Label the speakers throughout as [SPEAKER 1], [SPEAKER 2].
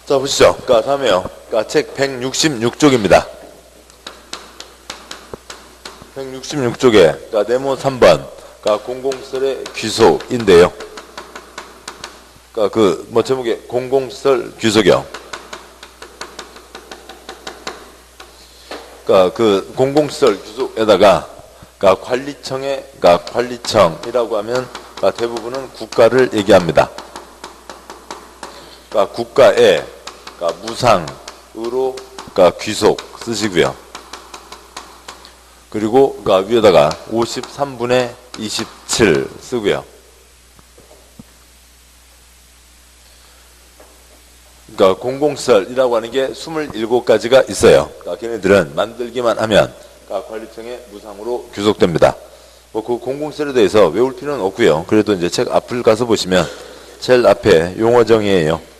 [SPEAKER 1] 자, 보시죠. 다음에요. 책 166쪽입니다. 166쪽에, 네모 3번, 공공시설의 귀속인데요. 제목에 공공시설 귀속이요. 공공시설 귀속에다가, 관리청이라고 하면, 대부분은 국가를 얘기합니다. 국가에, 무상으로, 귀속 쓰시고요. 그리고, 위에다가 53분의 27 쓰고요. 공공시설이라고 하는 게 27가지가 있어요. 걔네들은 만들기만 하면, 관리청에 무상으로 귀속됩니다. 그 공공시설에 대해서 외울 필요는 없고요. 그래도 이제 책 앞을 가서 보시면, 제일 앞에 용어정의예요.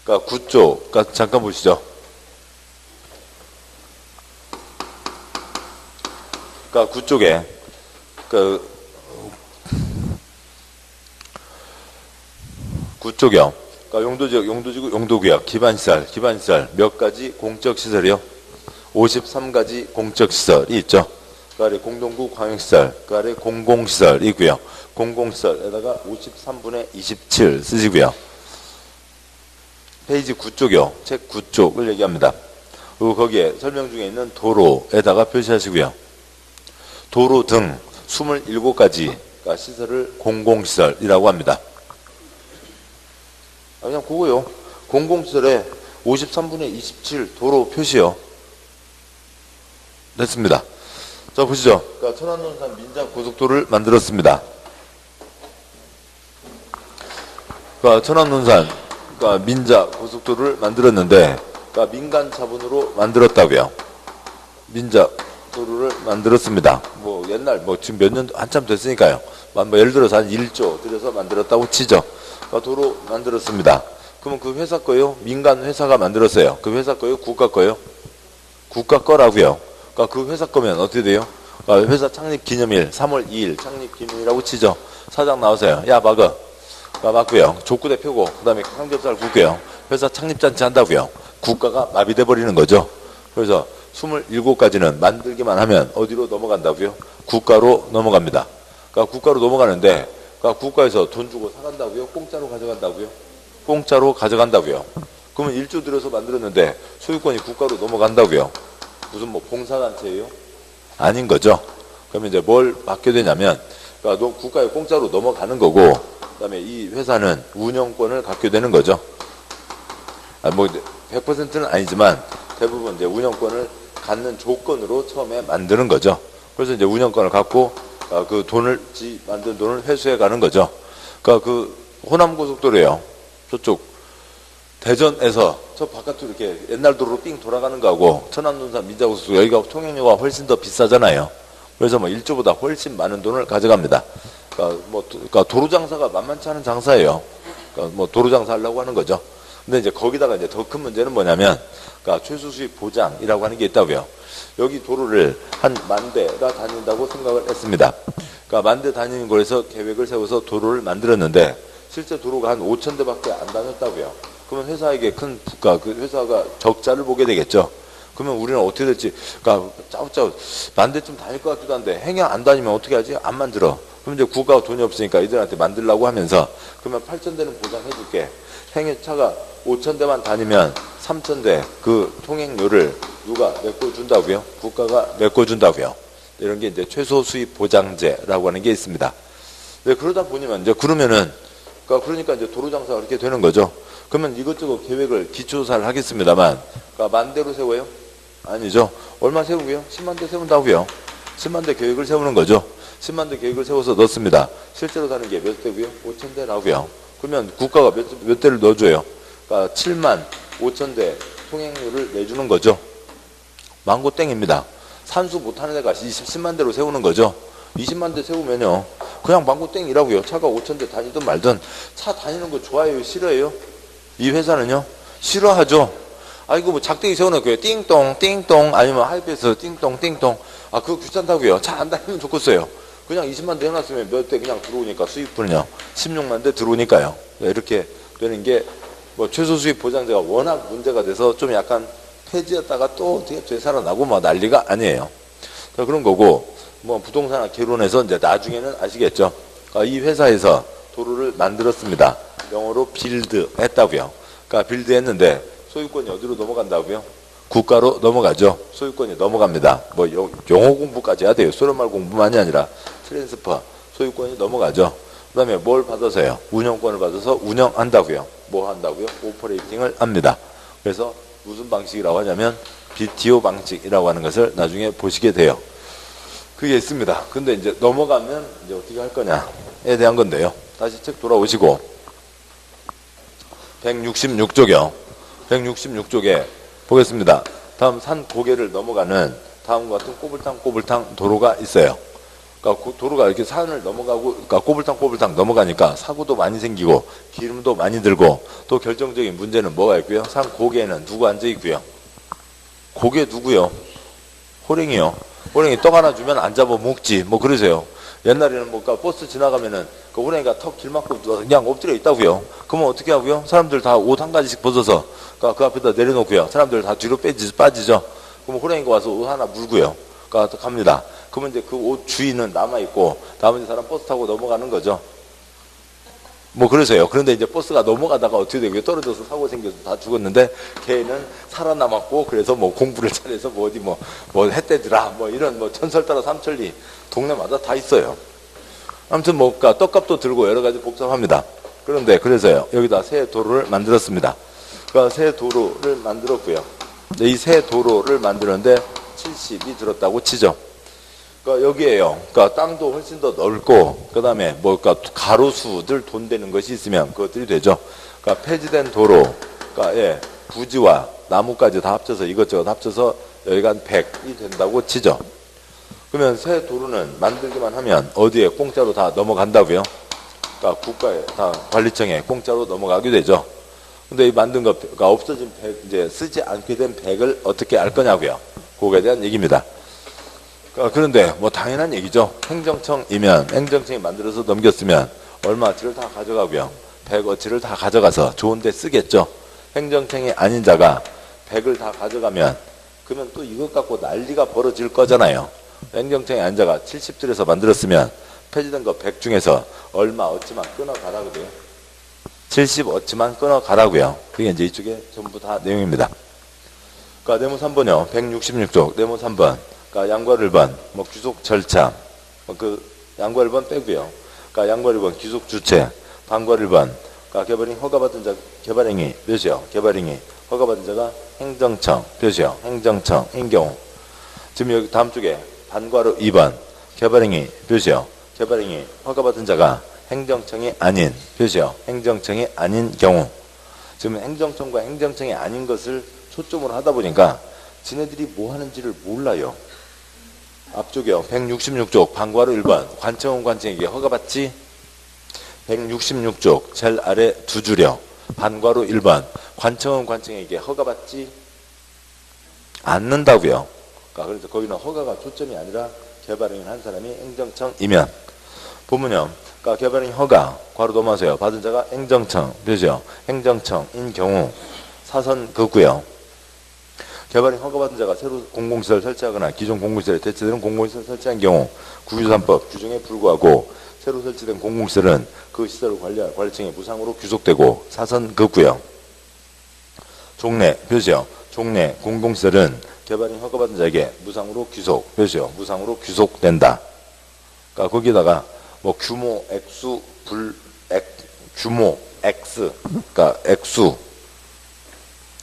[SPEAKER 1] 9쪽, 잠깐 보시죠. 9쪽에, 9쪽이요. 용도지역, 용도지구, 용도구역, 기반시설 몇 가지 공적시설이요? 53가지 공적시설이 있죠. 그 아래 공동구 광역시설, 그 아래 공공시설이고요. 공공시설에다가 53분의 27 쓰시고요. 페이지 9쪽이요. 책 9쪽을 얘기합니다. 그리고 거기에 설명 중에 있는 도로에다가 표시하시고요. 도로 등 27가지 시설을 공공시설이라고 합니다. 그냥 그거요. 공공시설에 53분의 27 도로 표시요. 됐습니다. 자, 보시죠. 천안논산 민자고속도로를 만들었습니다. 천안논산 민자고속도로를 만들었는데, 민간 자본으로 만들었다고요. 민자도로를 만들었습니다. 옛날, 지금 몇 년, 한참 됐으니까요. 예를 들어서 한 1조 들여서 만들었다고 치죠. 도로 만들었습니다. 그러면 그 회사 거요? 민간 회사가 만들었어요. 그 회사 거요? 국가 거요? 국가 거라고요. 그 회사 거면 어떻게 돼요? 회사 창립 기념일 3월 2일 창립 기념일이라고 치죠. 사장 나오세요. 야, 막어. 맞고요. 족구 대표고, 그 다음에 삼겹살 굽고요. 회사 창립잔치 한다고요. 국가가 마비돼 버리는 거죠. 그래서 27가지는 만들기만 하면 어디로 넘어간다고요? 국가로 넘어갑니다. 국가로 넘어가는데, 국가에서 돈 주고 사간다고요? 공짜로 가져간다고요? 공짜로 가져간다고요. 그러면 1조 들여서 만들었는데 소유권이 국가로 넘어간다고요. 무슨 봉사단체예요? 아닌 거죠. 그러면 이제 뭘 받게 되냐면, 국가에 공짜로 넘어가는 거고, 그 다음에 이 회사는 운영권을 갖게 되는 거죠. 100%는 아니지만 대부분 이제 운영권을 갖는 조건으로 처음에 만드는 거죠. 그래서 이제 운영권을 갖고, 만든 돈을 회수해 가는 거죠. 그 호남고속도로예요. 저쪽 대전에서 저 바깥으로 이렇게 옛날 도로로 삥 돌아가는 거하고 천안논산 민자고속도로 여기가 통행료가 훨씬 더 비싸잖아요. 그래서 1조보다 훨씬 많은 돈을 가져갑니다. 도로 장사가 만만치 않은 장사예요. 도로 장사 하려고 하는 거죠. 근데 이제 거기다가 이제 더 큰 문제는 뭐냐면, 최소 수입 보장이라고 하는 게 있다고요. 여기 도로를 한 10,000대가 다닌다고 생각을 했습니다. 10,000대 다니는 거에서 계획을 세워서 도로를 만들었는데, 실제 도로가 한 5,000대밖에 안 다녔다고요. 그러면 회사에게 그 회사가 적자를 보게 되겠죠. 그러면 우리는 어떻게 될지, 짜웃짜웃 10,000대쯤 다닐 것 같기도 한데, 행여 안 다니면 어떻게 하지? 안 만들어. 그럼 이제 국가가 돈이 없으니까 이들한테 만들라고 하면서, 그러면 8,000대는 보장해줄게. 행여차가 5,000대만 다니면 3,000대 그 통행료를 누가 메꿔준다고요? 국가가 메꿔준다고요. 이런 게 이제 최소 수입 보장제라고 하는 게 있습니다. 네, 그러다 보니면 이제 그러니까 이제 도로 장사가 이렇게 되는 거죠. 그러면 이것저것 계획을 기초조사를 하겠습니다만, 10,000대로 세워요? 아니죠. 얼마 세우고요? 100,000대 세운다고요. 100,000대 계획을 세우는 거죠. 100,000대 계획을 세워서 넣습니다. 실제로 사는 게 몇 대고요? 5,000대 나오고요. 그러면 국가가 몇 대를 넣어줘요? 75,000대 통행료를 내주는 거죠. 망고땡입니다. 산수 못하는 데가 10만 대로 세우는 거죠. 20만 대 세우면요, 그냥 망고땡이라고요. 차가 5,000대 다니든 말든. 차 다니는 거 좋아해요? 싫어해요? 이 회사는요? 싫어하죠. 이거 작대기 세워놓고요. 띵동 띵동, 아니면 하이패스 띵동 띵동. 그거 귀찮다고요. 차 안 다니면 좋겠어요. 그냥 20만 대 해놨으면 몇 대 그냥 들어오니까, 수입분은요 16만 대 들어오니까요. 이렇게 되는 게 뭐 최소 수입 보장제가 워낙 문제가 돼서 좀 약간 폐지였다가 또 어떻게 되살아나고 뭐 난리가 아니에요. 그런 거고, 뭐 부동산 개론해서 이제 나중에는 아시겠죠. 이 회사에서 도로를 만들었습니다. 영어로 빌드 했다고요. 그러니까 빌드 했는데 소유권이 어디로 넘어간다고요? 국가로 넘어가죠. 소유권이 넘어갑니다. 뭐 영어 공부까지 해야 돼요. 소련말 공부만이 아니라 트랜스퍼, 소유권이 넘어가죠. 그 다음에 뭘 받아서요? 운영권을 받아서 운영한다고요. 뭐 한다고요? 오퍼레이팅을 합니다. 그래서 무슨 방식이라고 하냐면 BTO 방식이라고 하는 것을 나중에 보시게 돼요. 그게 있습니다. 근데 이제 넘어가면 이제 어떻게 할 거냐에 대한 건데요. 다시 책 돌아오시고 166쪽이요. 166쪽에 보겠습니다. 다음 산 고개를 넘어가는 다음과 같은 꼬불탕 도로가 있어요. 그러니까 도로가 이렇게 산을 넘어가고, 그러니까 꼬불탕 넘어가니까 사고도 많이 생기고 기름도 많이 들고, 또 결정적인 문제는 뭐가 있고요? 산 고개에는 누구 앉아 있고요? 고개 누구요? 호랭이요. 호랭이 떡 하나 주면 안 잡아 먹지. 뭐 그러세요. 옛날에는 뭐 그러니까 버스 지나가면은 그 호랭이가 턱 길 막고 그냥 엎드려 있다고요. 그러면 어떻게 하고요? 사람들 다 옷 한 가지씩 벗어서 그러니까 그 앞에다 내려놓고요. 사람들 다 뒤로 빠지죠. 그럼 호랭이가 와서 옷 하나 물고요. 그러니까 갑니다. 그러면 이제 그 옷 주인은 남아 있고 나머지 사람 버스 타고 넘어가는 거죠. 뭐 그러세요. 그런데 이제 버스가 넘어가다가 어떻게 되고요? 떨어져서 사고 생겨서 다 죽었는데 걔는 살아남았고, 그래서 뭐 공부를 잘해서 뭐 어디 뭐 했대더라 뭐 이런 뭐 천설따라 삼천리 동네마다 다 있어요. 아무튼 뭐 그러니까 떡값도 들고 여러 가지 복잡합니다. 그런데 그래서요 여기다 새 도로를 만들었습니다. 그러니까 새 도로를 만들었고요. 이 새 도로를 만드는데 70이 들었다고 치죠. 그러니까 여기에요. 그러니까 땅도 훨씬 더 넓고, 그 다음에 뭐, 그러니까 가로수들 돈 되는 것이 있으면 그것들이 되죠. 그러니까 폐지된 도로, 그러니까 예, 부지와 나무까지 다 합쳐서 이것저것 합쳐서 여기가 한 100이 된다고 치죠. 그러면 새 도로는 만들기만 하면 어디에 공짜로 다 넘어간다고요? 그러니까 국가에 다 관리청에 공짜로 넘어가게 되죠. 근데 이 만든 거, 그러니까 없어진 100, 이제 쓰지 않게 된 100을 어떻게 알 거냐고요. 그거에 대한 얘기입니다. 그런데 뭐 당연한 얘기죠. 행정청이면 행정청이 만들어서 넘겼으면 얼마어치를 다 가져가고요. 100어치를 다 가져가서 좋은 데 쓰겠죠. 행정청이 아닌 자가 100을 다 가져가면 그러면 또 이것 갖고 난리가 벌어질 거잖아요. 행정청이 아닌 자가 70들에서 만들었으면 폐지된 거 100 중에서 얼마어치만 끊어가라고요. 70어치만 끊어가라고요. 그게 이제 이쪽에 전부 다 내용입니다. 그러니까 네모 3번이요. 166쪽 네모 3번. 그러니까 양과 1번, 뭐 귀속 절차, 그 양과 1번 빼고요. 그러니까 양과 1번 귀속 주체, 반과 1번, 그러니까 개발행위 허가받은 자, 개발행위 몇이요? 개발행위 허가받은 자가 행정청 몇이요? 행정청인 경우. 지금 여기 다음 쪽에 반과로 2번 개발행위 몇이요? 개발행위 허가받은 자가 행정청이 아닌 몇이요? 행정청이 아닌 경우. 지금 행정청과 행정청이 아닌 것을 초점으로 하다 보니까 지네들이 뭐 하는지를 몰라요. 앞쪽이요. 166쪽 반과로 1번 관청원 관청에게 허가받지. 166쪽 제일 아래 두 줄이요. 반과로 1번 관청원 관청에게 허가받지 않는다고요. 그러니까 그래서 거기는 허가가 초점이 아니라 개발행위를 한 사람이 행정청이면 보면요. 그러니까 개발행위 허가 괄호 넘어서요. 받은 자가 행정청 그죠? 행정청인 경우 사선 긋고요. 개발행위 허가받은 자가 새로 공공시설 설치하거나 기존 공공시설에 대체되는 공공시설 설치한 경우 국유산법 규정에 불구하고 새로 설치된 공공시설은 그 시설을 관리할 관리청의 무상으로 귀속되고 사선 긋고요. 종래 표시요. 종래 공공시설은 개발행위 허가받은 자에게 무상으로 귀속 표시요. 무상으로 귀속된다. 그러니까 거기다가 뭐 규모 액수 규모 X 그러니까 액수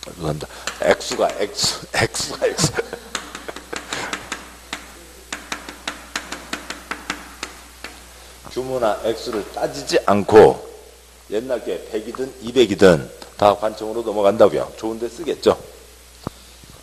[SPEAKER 1] 죄송합니다. 액수가 규모나 액수를 따지지 않고 옛날 게 100이든 200이든 다 관청으로 넘어간다고요. 좋은 데 쓰겠죠.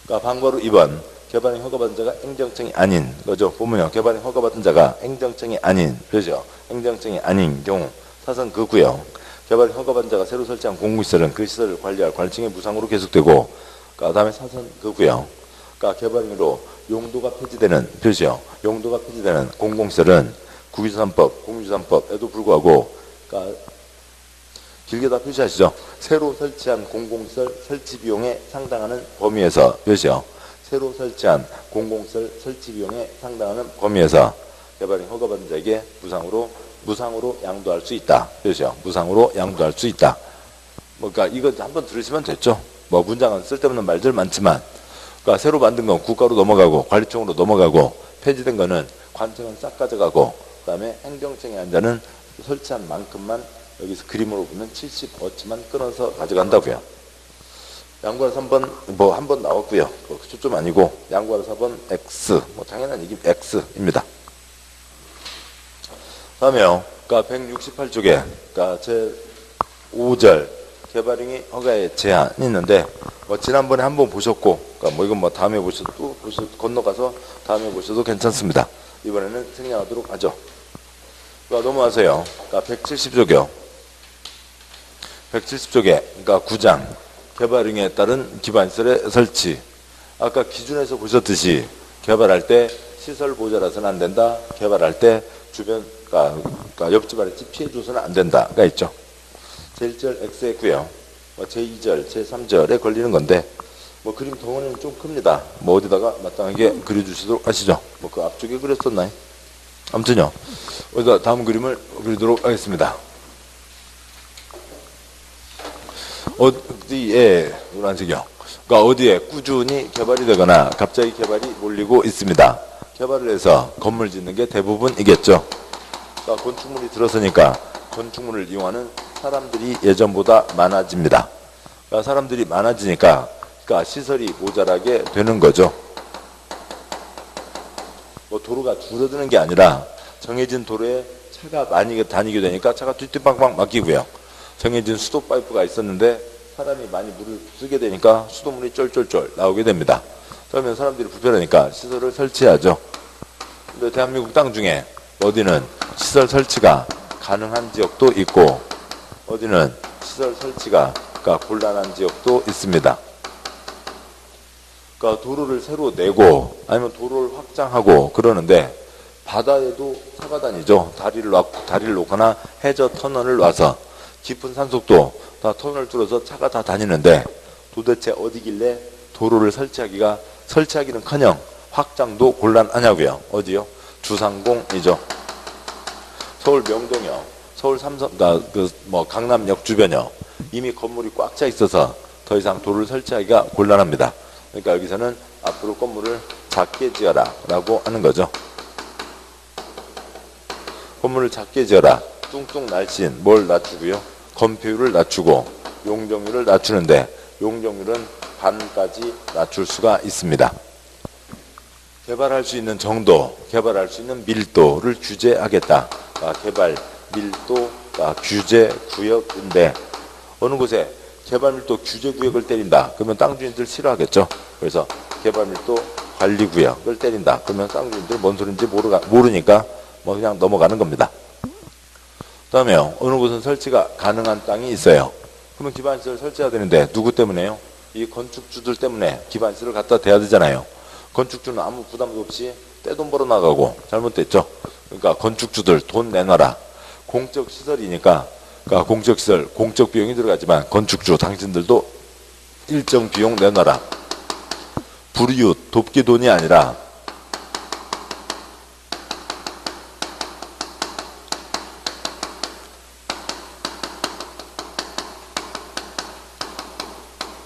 [SPEAKER 1] 그러니까 반과로 2번 개발행위 허가받은 자가 행정청이 아닌 거죠. 보면요. 개발행위 허가받은 자가 행정청이 아닌 그죠. 행정청이 아닌 경우 사선 긋고요. 개발행위 허가받은 자가 새로 설치한 공공시설은 그 시설을 관리할 관리청의 무상으로 계속되고 그 다음에 사선 긋고요. 그러니까 개발행위로 용도가 폐지되는 표시요. 용도가 폐지되는 공공시설은 국유산법, 공유산법에도 불구하고 그러니까 길게 다 표시하시죠. 새로 설치한 공공시설 설치 비용에 상당하는 범위에서 표시요. 새로 설치한 공공시설 설치 비용에 상당하는 범위에서 개발인 허가받은 자에게 무상으로 양도할 수 있다. 표시요. 무상으로 양도할 수 있다. 뭐, 그러니까 이거 한번 들으시면 됐죠. 뭐 문장은 쓸데없는 말들 많지만, 그러니까 새로 만든 건 국가로 넘어가고 관리청으로 넘어가고 폐지된 거는 관청은 싹 가져가고 그다음에 행정청에 한 자는 설치한 만큼만 여기서 그림으로 보면 70어치만 끊어서 가져간다고요. 양구하라 3번 뭐 한 번 나왔고요. 초점 아니고 양구하라 4번 X 뭐 당연한 얘기 X입니다. 다음에요. 그러니까 168쪽에 그러니까 제 5절 개발행위 허가의 제한이 있는데 뭐 지난번에 한번 보셨고 그러니까 뭐 이건 뭐 다음에 보셔도 또 건너가서 다음에 보셔도 괜찮습니다. 이번에는 생략하도록 하죠. 그러니까 넘어가세요. 그러니까 170쪽이요. 170쪽에 그러니까 9장 개발행위에 따른 기반시설의 설치. 아까 기준에서 보셨듯이 개발할 때 시설 모자라서는 안 된다. 개발할 때 주변 그러니까 옆집 아랫집 피해 줘서는 안 된다가 있죠. 제1절 X에 있고요. 제2절, 제3절에 걸리는 건데 뭐 그림 덩어리는 좀 큽니다. 뭐 어디다가 마땅하게 그려주시도록 하시죠. 뭐 그 앞쪽에 그렸었나요? 아무튼요. 어디다 다음 그림을 그리도록 하겠습니다. 어디에 노란색이요. 그러니까 어디에 꾸준히 개발이 되거나 갑자기 개발이 몰리고 있습니다. 개발을 해서 건물 짓는 게 대부분이겠죠. 그러니까 건축물이 들어서니까 건축물을 이용하는 사람들이 예전보다 많아집니다. 그러니까 사람들이 많아지니까 그러니까 시설이 모자라게 되는 거죠. 뭐 도로가 줄어드는 게 아니라 정해진 도로에 차가 많이 다니게 되니까 차가 뒤뒤빵빵 막히고요. 정해진 수도 파이프가 있었는데 사람이 많이 물을 쓰게 되니까 수도물이 쫄쫄쫄 나오게 됩니다. 그러면 사람들이 불편하니까 시설을 설치하죠. 근데 대한민국 땅 중에 어디는 시설 설치가 가능한 지역도 있고 어디는 시설 설치가 곤란한 지역도 있습니다. 그러니까 도로를 새로 내고 아니면 도로를 확장하고 그러는데 바다에도 차가 다니죠. 다리를 놓거나 해저 터널을 놔서 깊은 산속도 다 터널을 뚫어서 차가 다 다니는데 도대체 어디길래 도로를 설치하기는커녕 확장도 곤란하냐고요. 어디요? 주상공이죠. 서울 명동이요. 서울 삼성, 뭐 강남역 주변이요. 이미 건물이 꽉 차 있어서 더 이상 도로를 설치하기가 곤란합니다. 그러니까 여기서는 앞으로 건물을 작게 지어라 라고 하는 거죠. 건물을 작게 지어라. 뚱뚱 날씬 뭘 낮추고요. 건폐율을 낮추고 용적률을 낮추는데 용적률은 반까지 낮출 수가 있습니다. 개발할 수 있는 정도, 개발할 수 있는 밀도를 규제하겠다. 개발 밀도 규제 구역인데 어느 곳에 개발 밀도 규제 구역을 때린다. 그러면 땅 주인들 싫어하겠죠. 그래서 개발 밀도 관리 구역을 때린다. 그러면 땅 주인들 뭔 소리인지 모르니까 뭐 그냥 넘어가는 겁니다. 그다음에요. 어느 곳은 설치가 가능한 땅이 있어요. 그러면 기반시설 설치해야 되는데 누구 때문에요? 이 건축주들 때문에 기반시설을 갖다 대야 되잖아요. 건축주는 아무 부담도 없이 떼돈 벌어 나가고 잘못됐죠. 그러니까 건축주들 돈 내놔라. 공적 시설이니까 그러니까 공적 시설, 공적 비용이 들어가지만 건축주 당신들도 일정 비용 내놔라. 불이웃, 돕기 돈이 아니라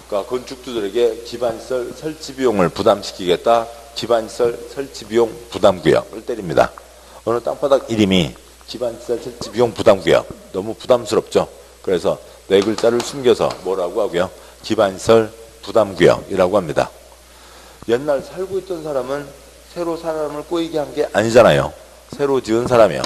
[SPEAKER 1] 그러니까 건축주들에게 기반시설 설치 비용을 부담시키겠다. 기반시설 설치 비용 부담구역을 때립니다. 어느 땅바닥 이름이 기반시설 설치 비용 부담구역. 너무 부담스럽죠. 그래서 네 글자를 숨겨서 뭐라고 하고요? 기반시설 부담구역이라고 합니다. 옛날 살고 있던 사람은 새로 사람을 꼬이게 한 게 아니잖아요. 새로 지은 사람이요.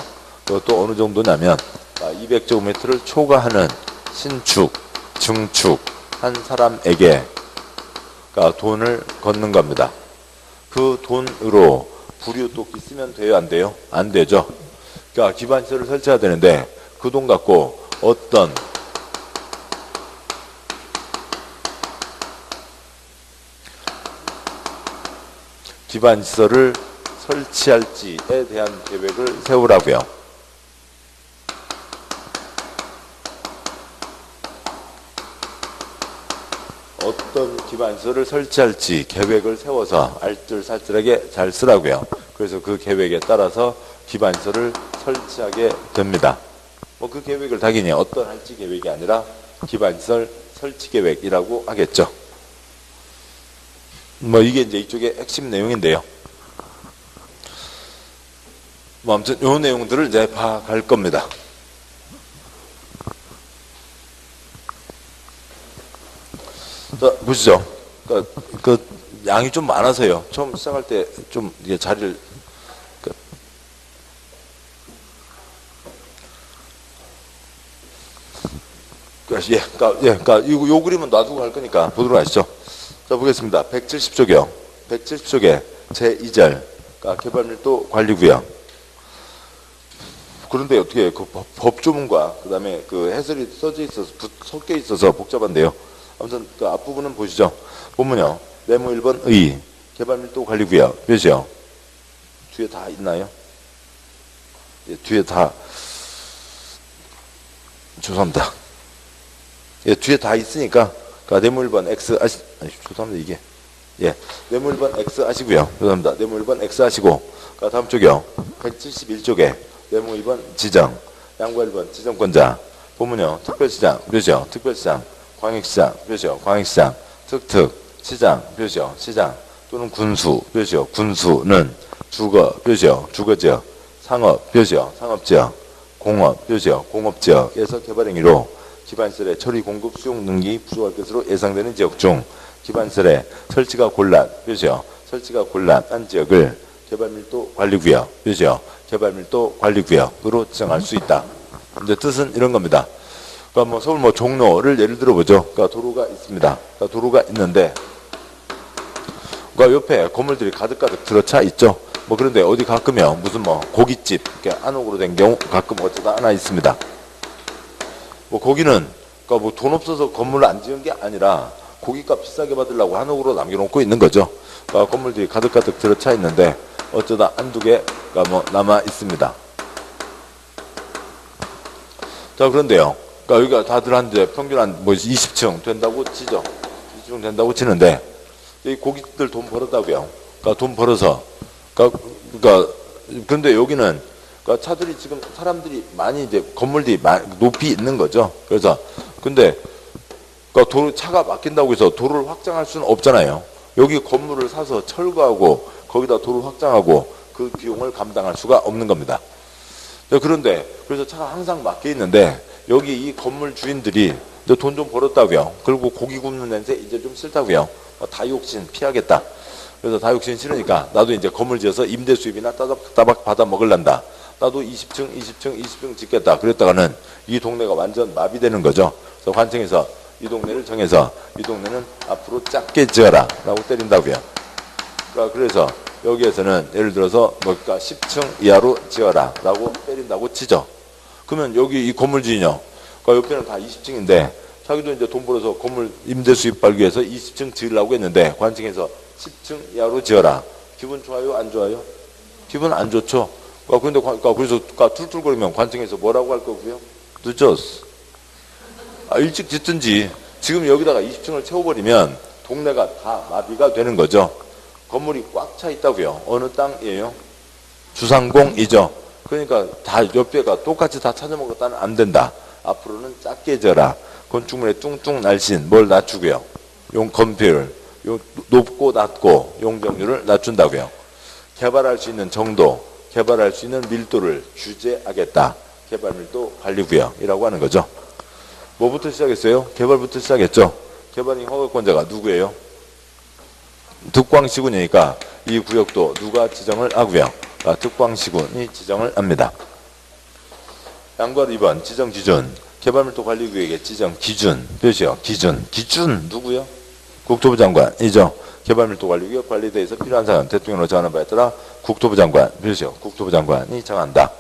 [SPEAKER 1] 그것도 어느 정도냐면 200제곱미터를 초과하는 신축, 증축 한 사람에게 돈을 걷는 겁니다. 그 돈으로 불이웃돕기 쓰면 돼요? 안 돼요? 안 되죠. 그러니까 기반시설을 설치해야 되는데 그 돈 갖고 어떤 기반시설을 설치할지에 대한 계획을 세우라고요. 어떤 기반시설을 설치할지 계획을 세워서 알뜰살뜰하게 잘 쓰라고요. 그래서 그 계획에 따라서 기반시설을 설치하게 됩니다. 뭐 그 계획을 당연히 어떤 할지 계획이 아니라 기반시설 설치 계획이라고 하겠죠. 뭐 이게 이제 이쪽의 핵심 내용인데요. 뭐 아무튼 요 내용들을 이제 봐갈 겁니다. 자, 보시죠. 그 양이 좀 많아서요. 처음 시작할 때 좀 이게 자리를 그러니까 요 그림은 놔두고 할 거니까 보도록 하시죠. 자, 보겠습니다. 170쪽이요. 170쪽에 제2절 개발밀도 관리구역. 그런데 어떻게 그 법조문과 그 다음에 그 해설이 써져 있어서 섞여 있어서 복잡한데요. 아무튼 그 앞부분은 보시죠. 보면요. 네모 1번 의 개발밀도 관리구역 몇이요? 뒤에 다 있나요? 예, 뒤에 다 죄송합니다. 예, 뒤에 다 있으니까 네모 1번 X 죄송합니다. 이게 예, 네모 1번 X 하시고요. 죄송합니다. 네모 1번 X 하시고 다음 쪽이요. 171쪽에 네모 2번 지정 양과 1번 지정권자 보면요. 특별시장 몇이요? 특별시장 광역시장 몇이요? 광역시장 특특 시장 몇이요? 시장 또는 군수 몇이요? 군수는 주거 몇이요? 주거지역 상업 몇이요? 상업지역 공업 몇이요? 공업지역에서 개발행위로 기반시설의 처리 공급 수용 능력이 부족할 것으로 예상되는 지역 중 기반시설의 설치가 곤란 몇이요? 설치가 곤란한 지역을 개발밀도 관리구역 몇이요? 개발밀도 관리구역으로 지정할 수 있다. 이제 뜻은 이런 겁니다. 그러니까 뭐 서울 뭐 종로를 예를 들어 보죠. 그러니까 도로가 있습니다. 그러니까 도로가 있는데, 그러니까 옆에 건물들이 가득가득 들어차 있죠. 뭐 그런데 어디 가끔요 무슨 뭐 고깃집 이렇게 안옥으로 된 경우 가끔 어쩌다 하나 있습니다. 뭐 거기는 그러니까 뭐 돈 없어서 건물을 안 지은 게 아니라 고깃값 비싸게 받으려고 한옥으로 남겨놓고 있는 거죠. 그러니까 건물들이 가득가득 들어차 있는데 어쩌다 한두 개가 뭐 남아 있습니다. 자, 그런데요. 그러니까 여기가 다들 한데 평균 한 뭐 20층 된다고 치죠. 20층 된다고 치는데 이 고깃들 돈 벌었다고요. 그러니까 돈 벌어서 그러니까 근데 여기는 그러니까 차들이 지금 사람들이 많이 이제 건물들이 높이 있는 거죠. 그래서 근데 그러니까 도로 차가 막힌다고 해서 도로를 확장할 수는 없잖아요. 여기 건물을 사서 철거하고 거기다 도로 확장하고 그 비용을 감당할 수가 없는 겁니다. 그런데 그래서 차가 항상 막혀 있는데 여기 이 건물 주인들이 돈 좀 벌었다고요. 그리고 고기 굽는 냄새 이제 좀 싫다고요. 다육신 피하겠다. 그래서 다육신 싫으니까 나도 이제 건물 지어서 임대 수입이나 따박 받아 먹을란다. 나도 20층 짓겠다. 그랬다가는 이 동네가 완전 마비되는 거죠. 그래서 관청에서 이 동네를 정해서 이 동네는 앞으로 작게 지어라 라고 때린다고요. 그래서 여기에서는 예를 들어서 그러니까 10층 이하로 지어라 라고 때린다고 치죠. 그러면 여기 이 건물주인요. 그러니까 옆에는 다 20층인데 자기도 이제 돈 벌어서 건물 임대 수입 벌기 위해서 20층 지으려고 했는데 관청에서 10층 이하로 지어라. 기분 좋아요? 안 좋아요? 기분 안 좋죠. 그래서 툴툴거리면 관청에서 뭐라고 할 거고요? 늦었어. 일찍 짓든지 지금 여기다가 20층을 채워버리면 동네가 다 마비가 되는 거죠. 건물이 꽉 차 있다고요. 어느 땅이에요? 주상공이죠. 그러니까 다 옆에가 똑같이 다 찾아먹었다는 안 된다. 앞으로는 작게 져라. 건축물에 뚱뚱 날씬 뭘 낮추고요. 건폐율, 높고 낮고 용적률을 낮춘다고요. 개발할 수 있는 정도, 개발할 수 있는 밀도를 규제하겠다. 개발밀도 관리구역이라고 하는 거죠. 뭐부터 시작했어요? 개발부터 시작했죠. 개발인 허가권자가 누구예요? 특광시군이니까 이 구역도 누가 지정을 하고요. 특광시군이 지정을 합니다. 양괄 2번 지정 기준. 개발밀도 관리구역의 지정 기준. 몇이요? 기준 누구요? 국토부 장관이죠. 개발밀도 관리구역 관리대에서 필요한 사항 대통령으로 정하는 바에 따라 국토부 장관 몇이요? 국토부 장관이 정한다.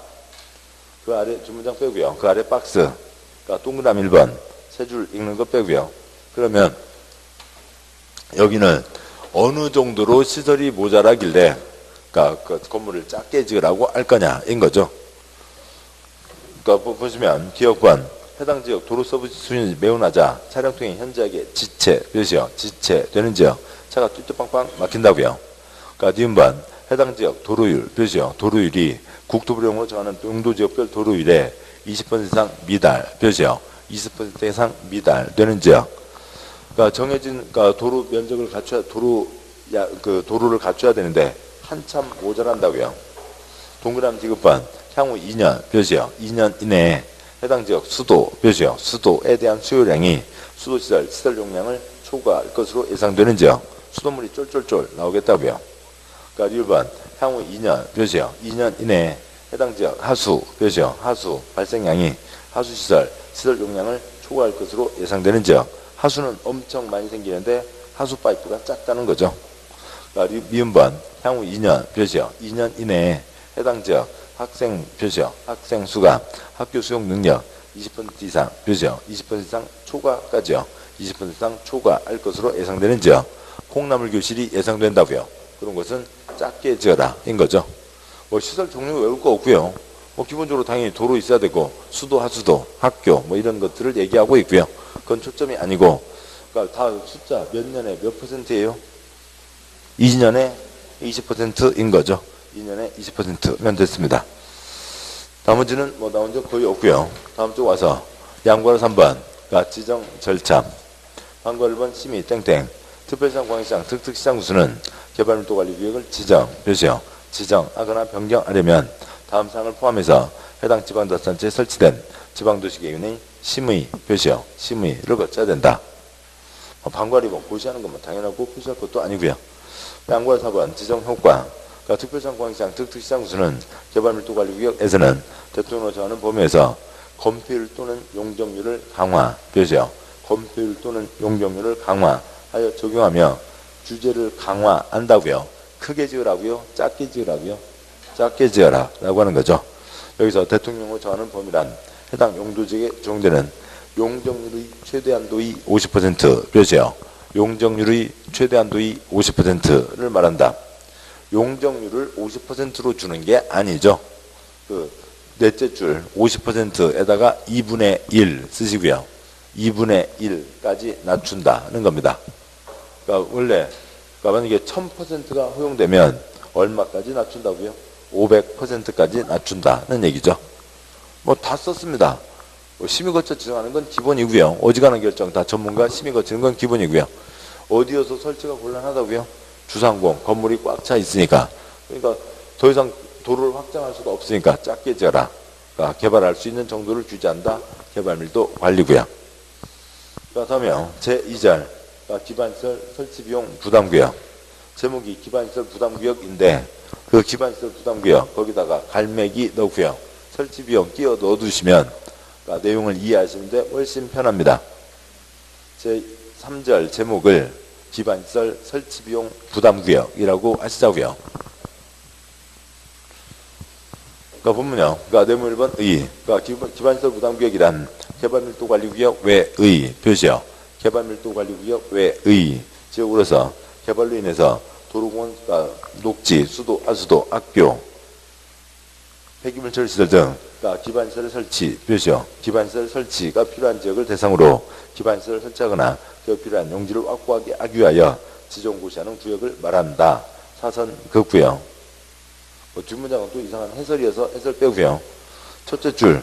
[SPEAKER 1] 그 아래 주문장 빼고요. 그 아래 박스. 그러니까 동그라미 1번 세 줄 읽는 거 빼고요. 그러면 여기는 어느 정도로 시설이 모자라길래 그러니까 그 건물을 작게 지으라고 할 거냐인 거죠. 그러니까 보시면 기업관 해당 지역 도로 서비스 수준이 매우 낮아 차량 통행 현저하게 지체되는 지역 차가 뚜뚜빵빵 막힌다고요. 그러니까 니은번 해당 지역 도로율 도로율이 국토부령으로 정하는 용도 지역별 도로율의 20% 이상 미달 20% 이상 미달되는 지역. 그러니까 정해진 도로 면적을 갖춰야 도로를 갖춰야 되는데 한참 모자란다고요. 동그라미 지급번 향후 2년 2년 이내에 해당 지역 수도에 대한 수요량이 수도시설 용량을 초과할 것으로 예상되는 지역. 수돗물이 쫄쫄쫄 나오겠다고요. 그러니까 1번 향후 2년 이내에 해당 지역 하수 발생량이 시설 용량을 초과할 것으로 예상되는 지역. 하수는 엄청 많이 생기는데 하수 파이프가 작다는 거죠. 그러니까 미음번 향후 2년 이내에 해당 지역 학생 수가 학교 수용 능력 20% 이상 20% 이상 초과까지요. 20% 이상 초과할 것으로 예상되는 지역. 콩나물 교실이 예상된다고요. 그런 것은 작게 지어라 인 거죠. 뭐 시설 종류 외울 거 없고요. 뭐 기본적으로 당연히 도로 있어야 되고 수도 하수도 학교 뭐 이런 것들을 얘기하고 있고요. 그건 초점이 아니고 그러니까 다 숫자 몇 년에 몇 %예요? 2년에 20%인 거죠. 2년에 20%면 됐습니다. 나머지는 뭐 나온 적 거의 없고요. 다음 쪽 와서 양과로 3번 그러니까 지정 절차 방과 1번 심의 땡땡 특별시장 광역시장 특특시장 구수는 개발밀도관리구역을 지정하거나 변경하려면 다음 사항을 포함해서 해당 지방자치단체에 설치된 지방도시계획위원회의 심의를 거쳐야 된다. 방과리 뭐 고시하는 것만 당연하고 표시할 것도 아니고요. 양과 4번 지정효과 그러니까 특별시장 광역시장 특특시장 구수는 개발밀도관리구역에서는 대통령으로 정하는 범위에서 건폐율 또는 용적률을 강화하여 적용하며 규제를 강화한다고요. 크게 지으라고요? 작게 지으라고요? 작게 지어라 라고 하는 거죠. 여기서 대통령으로 정하는 범위란 해당 용도지역에 적용되는 용적률의 최대한도의 50% 용적률의 최대한도의 50%를 말한다. 용적률을 50%로 주는 게 아니죠. 그 넷째 줄 50%에다가 2분의 1 쓰시고요. 2분의 1까지 낮춘다는 겁니다. 그러니까 원래 만약에 1000%가 허용되면 얼마까지 낮춘다고요? 500%까지 낮춘다는 얘기죠. 뭐 다 썼습니다. 심의 거쳐 지정하는 건 기본이고요. 어지간한 결정 다 전문가 심의 거치는 건 기본이고요. 어디여서 설치가 곤란하다고요? 주상공 건물이 꽉 차 있으니까. 그러니까 더 이상 도로를 확장할 수가 없으니까 작게 지어라. 그러니까 개발할 수 있는 정도를 규제한다. 개발밀도 관리고요. 다음에 제2절 기반시설 설치비용 부담구역. 제목이 기반시설 부담구역인데 그 기반시설 부담구역 거기다가 갈매기 넣고요. 설치비용 끼워 넣어두시면 내용을 이해하시는데 훨씬 편합니다. 제3절 제목을 기반시설 설치비용 부담구역이라고 하시자고요. 보면요. 네모 1번 의. 기반시설 부담구역이란 개발밀도관리구역 외의 표시요. 개발밀도관리구역 외의 지역으로서 개발로 인해서 도로공원, 녹지, 수도, 하수도, 학교, 폐기물 처리시설 등 기반시설 설치 표시요. 기반시설 설치가 필요한 지역을 대상으로 기반시설을 설치하거나 그 필요한 용지를 확보하게 하기 위하여 지정고시하는 구역을 말한다. 사선 긋고요. 뒷문장은 또 이상한 해설이어서 해설 빼고요. 첫째 줄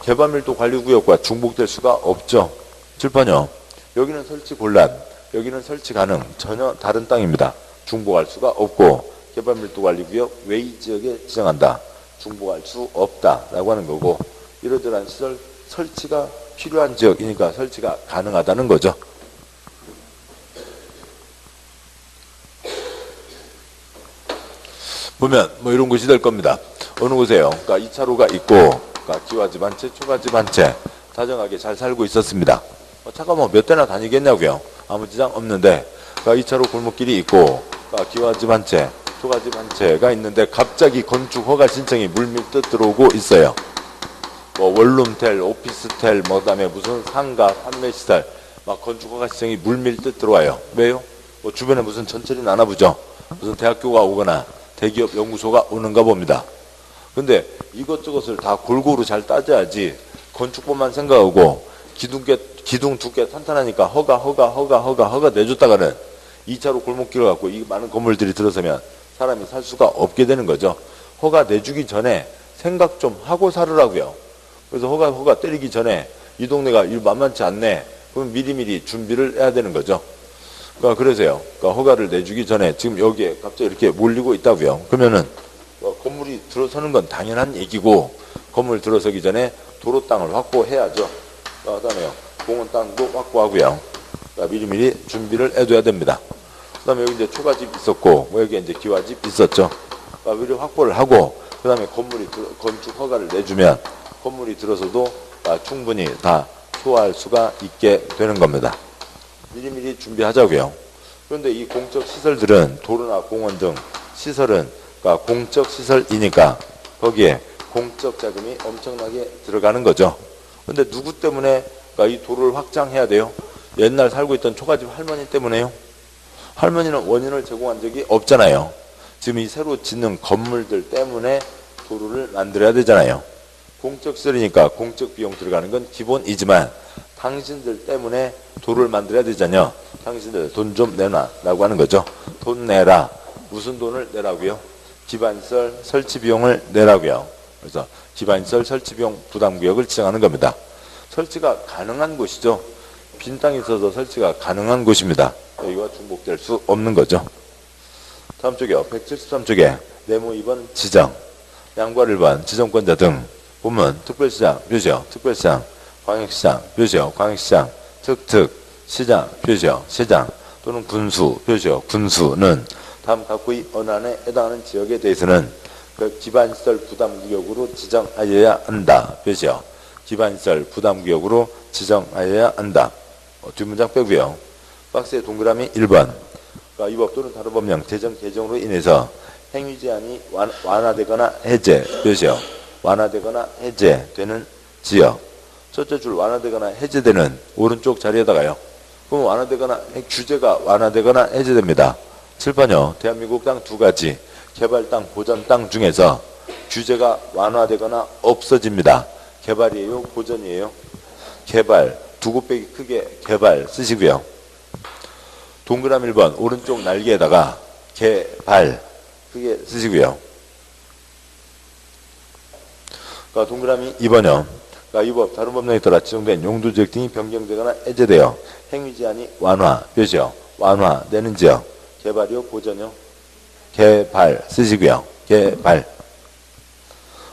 [SPEAKER 1] 개발밀도관리구역과 중복될 수가 없죠. 칠판요. 여기는 설치 곤란, 여기는 설치 가능. 전혀 다른 땅입니다. 중복할 수가 없고 개발밀도관리구역 외의 지역에 지정한다. 중복할 수 없다라고 하는 거고 이러저러한 시설 설치가 필요한 지역이니까 설치가 가능하다는 거죠. 보면 뭐 이런 곳이 될 겁니다. 어느 곳에요? 2차로가 있고 기와집 한 채, 초가집 한 채 다정하게 잘 살고 있었습니다. 차가 뭐 몇 대나 다니겠냐고요. 아무 지장 없는데 2차로 골목길이 있고 기와집 한 채, 초가집 한 채가 있는데 갑자기 건축 허가 신청이 물밀듯 들어오고 있어요. 뭐 원룸텔, 오피스텔, 뭐 그다음에 무슨 상가, 판매시설 막 건축 허가 신청이 물밀듯 들어와요. 왜요? 뭐 주변에 무슨 전철이 나나 보죠. 무슨 대학교가 오거나 대기업 연구소가 오는가 봅니다. 근데 이것저것을 다 골고루 잘 따져야지 건축법만 생각하고 기둥 두께 탄탄하니까 허가 내줬다가는 2차로 골목길을 갖고 이 많은 건물들이 들어서면 사람이 살 수가 없게 되는 거죠. 허가 내주기 전에 생각 좀 하고 살으라고요. 그래서 허가 때리기 전에 이 동네가 만만치 않네. 그럼 미리미리 준비를 해야 되는 거죠. 그러니까 그래서요. 그러니까 허가를 내주기 전에 지금 여기에 갑자기 이렇게 몰리고 있다고요. 그러면은 건물이 들어서는 건 당연한 얘기고 건물 들어서기 전에 도로 땅을 확보해야죠. 그다음에요. 공원 땅도 확보하고요. 그러니까 미리미리 준비를 해둬야 됩니다. 그다음에 여기 이제 초가집 있었고 여기 이제 기와집 있었죠. 그러니까 미리 확보를 하고 그다음에 건축 허가를 내주면 건물이 들어서도 충분히 다 소화할 수가 있게 되는 겁니다. 미리미리 준비하자고요. 그런데 이 공적 시설들은 도로나 공원 등 시설은 그러니까 공적 시설이니까 거기에 공적 자금이 엄청나게 들어가는 거죠. 그런데 누구 때문에 그러니까 이 도로를 확장해야 돼요? 옛날 살고 있던 초가집 할머니 때문에요. 할머니는 원인을 제공한 적이 없잖아요. 지금 이 새로 짓는 건물들 때문에 도로를 만들어야 되잖아요. 공적 시설이니까 공적 비용 들어가는 건 기본이지만 당신들 때문에 도로를 만들어야 되잖아요. 당신들 돈 좀 내놔 라고 하는 거죠. 돈 내라. 무슨 돈을 내라고요? 기반시설 설치 비용을 내라고요. 그래서 기반시설 설치 비용 부담구역을 지정하는 겁니다. 설치가 가능한 곳이죠. 빈 땅이 있어서 설치가 가능한 곳입니다. 여기와 중복될 수 없는 거죠. 다음 쪽이요. 173쪽에 네모 2번 지정, 양괄 1번 지정권자 등 보면 특별시장, 묘지역, 특별시장, 광역시장, 묘지역, 광역시장, 특특, 시장, 묘지역, 시장 또는 군수, 묘지역, 군수는 다음 각구의 어느 안에 해당하는 지역에 대해서는 그 기반시설 부담구역으로 지정하여야 한다. 묘지역, 기반시설 부담구역으로 지정하여야 한다. 뒷문장 빼고요. 박스에 동그라미 1번. 그러니까 이 법 또는 다른 법령 제정 개정으로 인해서 행위 제한이 완화되거나 해제, 묘지역, 완화되거나 해제되는 지역. 첫째 줄 완화되거나 해제되는 오른쪽 자리에다가요. 그럼 완화되거나 규제가 완화되거나 해제됩니다. 7번요. 대한민국 땅 두 가지 개발 땅, 보전 땅 중에서 규제가 완화되거나 없어집니다. 개발이에요, 보전이에요? 개발. 두 곱빼기 크게 개발 쓰시고요. 동그라미 1번 오른쪽 날개에다가 개발 크게 쓰시고요. 그러니까 동그라미 2번요. 그러니까 이 법 다른 법령에 따라 지정된 용도 지역 등이 변경되거나 해제되어 행위 제한이 완화, 묘지역, 완화되는 지역. 개발이요, 보전이요? 개발 쓰시고요. 개발.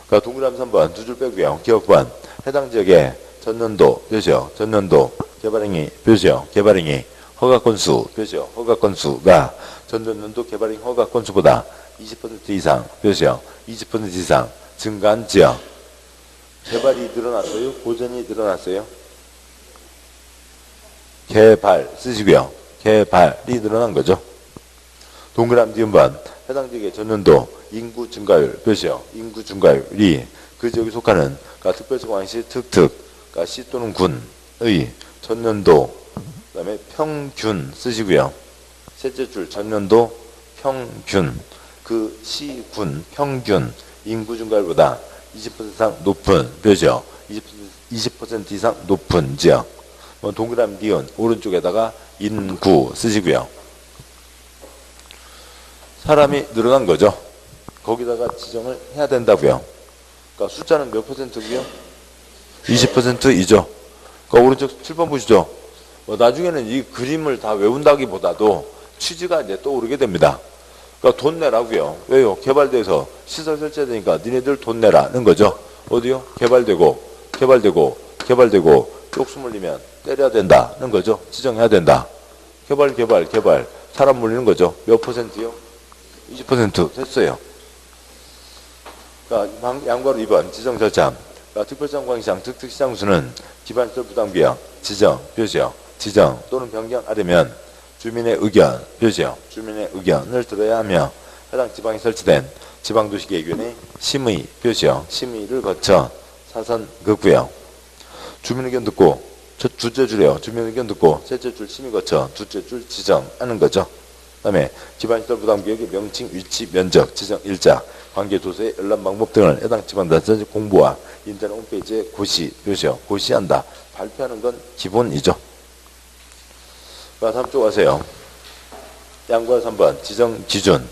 [SPEAKER 1] 그러니까 동그라미 3번 두 줄 빼고요. 기억번 해당 지역에 전년도, 묘지역, 전년도 개발행위, 묘지역, 개발행위 허가 건수, 묘지역, 허가 건수가 전년도 개발행위 허가 건수보다 20% 이상, 묘지역, 20% 이상 증가한 지역. 개발이 늘어났어요? 보전이 늘어났어요? 개발 쓰시고요. 개발이 늘어난 거죠. 동그라미 뒤은번 해당 지역의 전년도 인구 증가율, 묘지역, 인구 증가율이 그 지역에 속하는 그러니까 특별시, 광역시, 특특, 그러니까 시 또는 군의 전년도, 그 다음에 평균 쓰시고요. 셋째 줄 전년도 평균, 그 시, 군 평균 인구 증가율보다 20% 이상 높은 묘지역, 20% 이상 높은 지역. 동그라미 니은 오른쪽에다가 인구 쓰시고요. 사람이 늘어난 거죠. 거기다가 지정을 해야 된다고요. 그러니까 숫자는 몇 %고요? 20%이죠. 그러니까 오른쪽 7번 보시죠. 나중에는 이 그림을 다 외운다기보다도 취지가 이제 떠오르게 됩니다. 그러니까 돈 내라고요. 왜요? 개발돼서 시설 설치해야 되니까 니네들 돈 내라는 거죠. 어디요? 개발되고 쪽수 물리면 때려야 된다는 거죠. 지정해야 된다. 개발 사람 물리는 거죠. 몇 %요? 20% 됐어요. 그러니까 양괄호 2번 지정 절차. 그러니까 특별시장, 광역시장, 특특시장 수는 기반시설 부담구역 지정, 묘지역, 지정 또는 변경하려면 주민의 의견, 묘지역, 주민의 의견을 들어야 하며 해당 지방에 설치된 지방도시계획위원회 심의, 묘지역, 심의를 거쳐 사선 긋고요. 주민 의견 듣고 둘째 줄이요. 주민 의견 듣고 셋째 줄 심의 거쳐 둘째 줄 지정하는 거죠. 그다음에 기반시설 부담구역의 명칭, 위치, 면적, 지정 일자, 관계 도서의 열람 방법 등을 해당 지방자치 공부와 인터넷 홈페이지에 고시한다. 발표하는 건 기본이죠. 자, 다음 쪽 가세요. 양과 3번 지정 기준.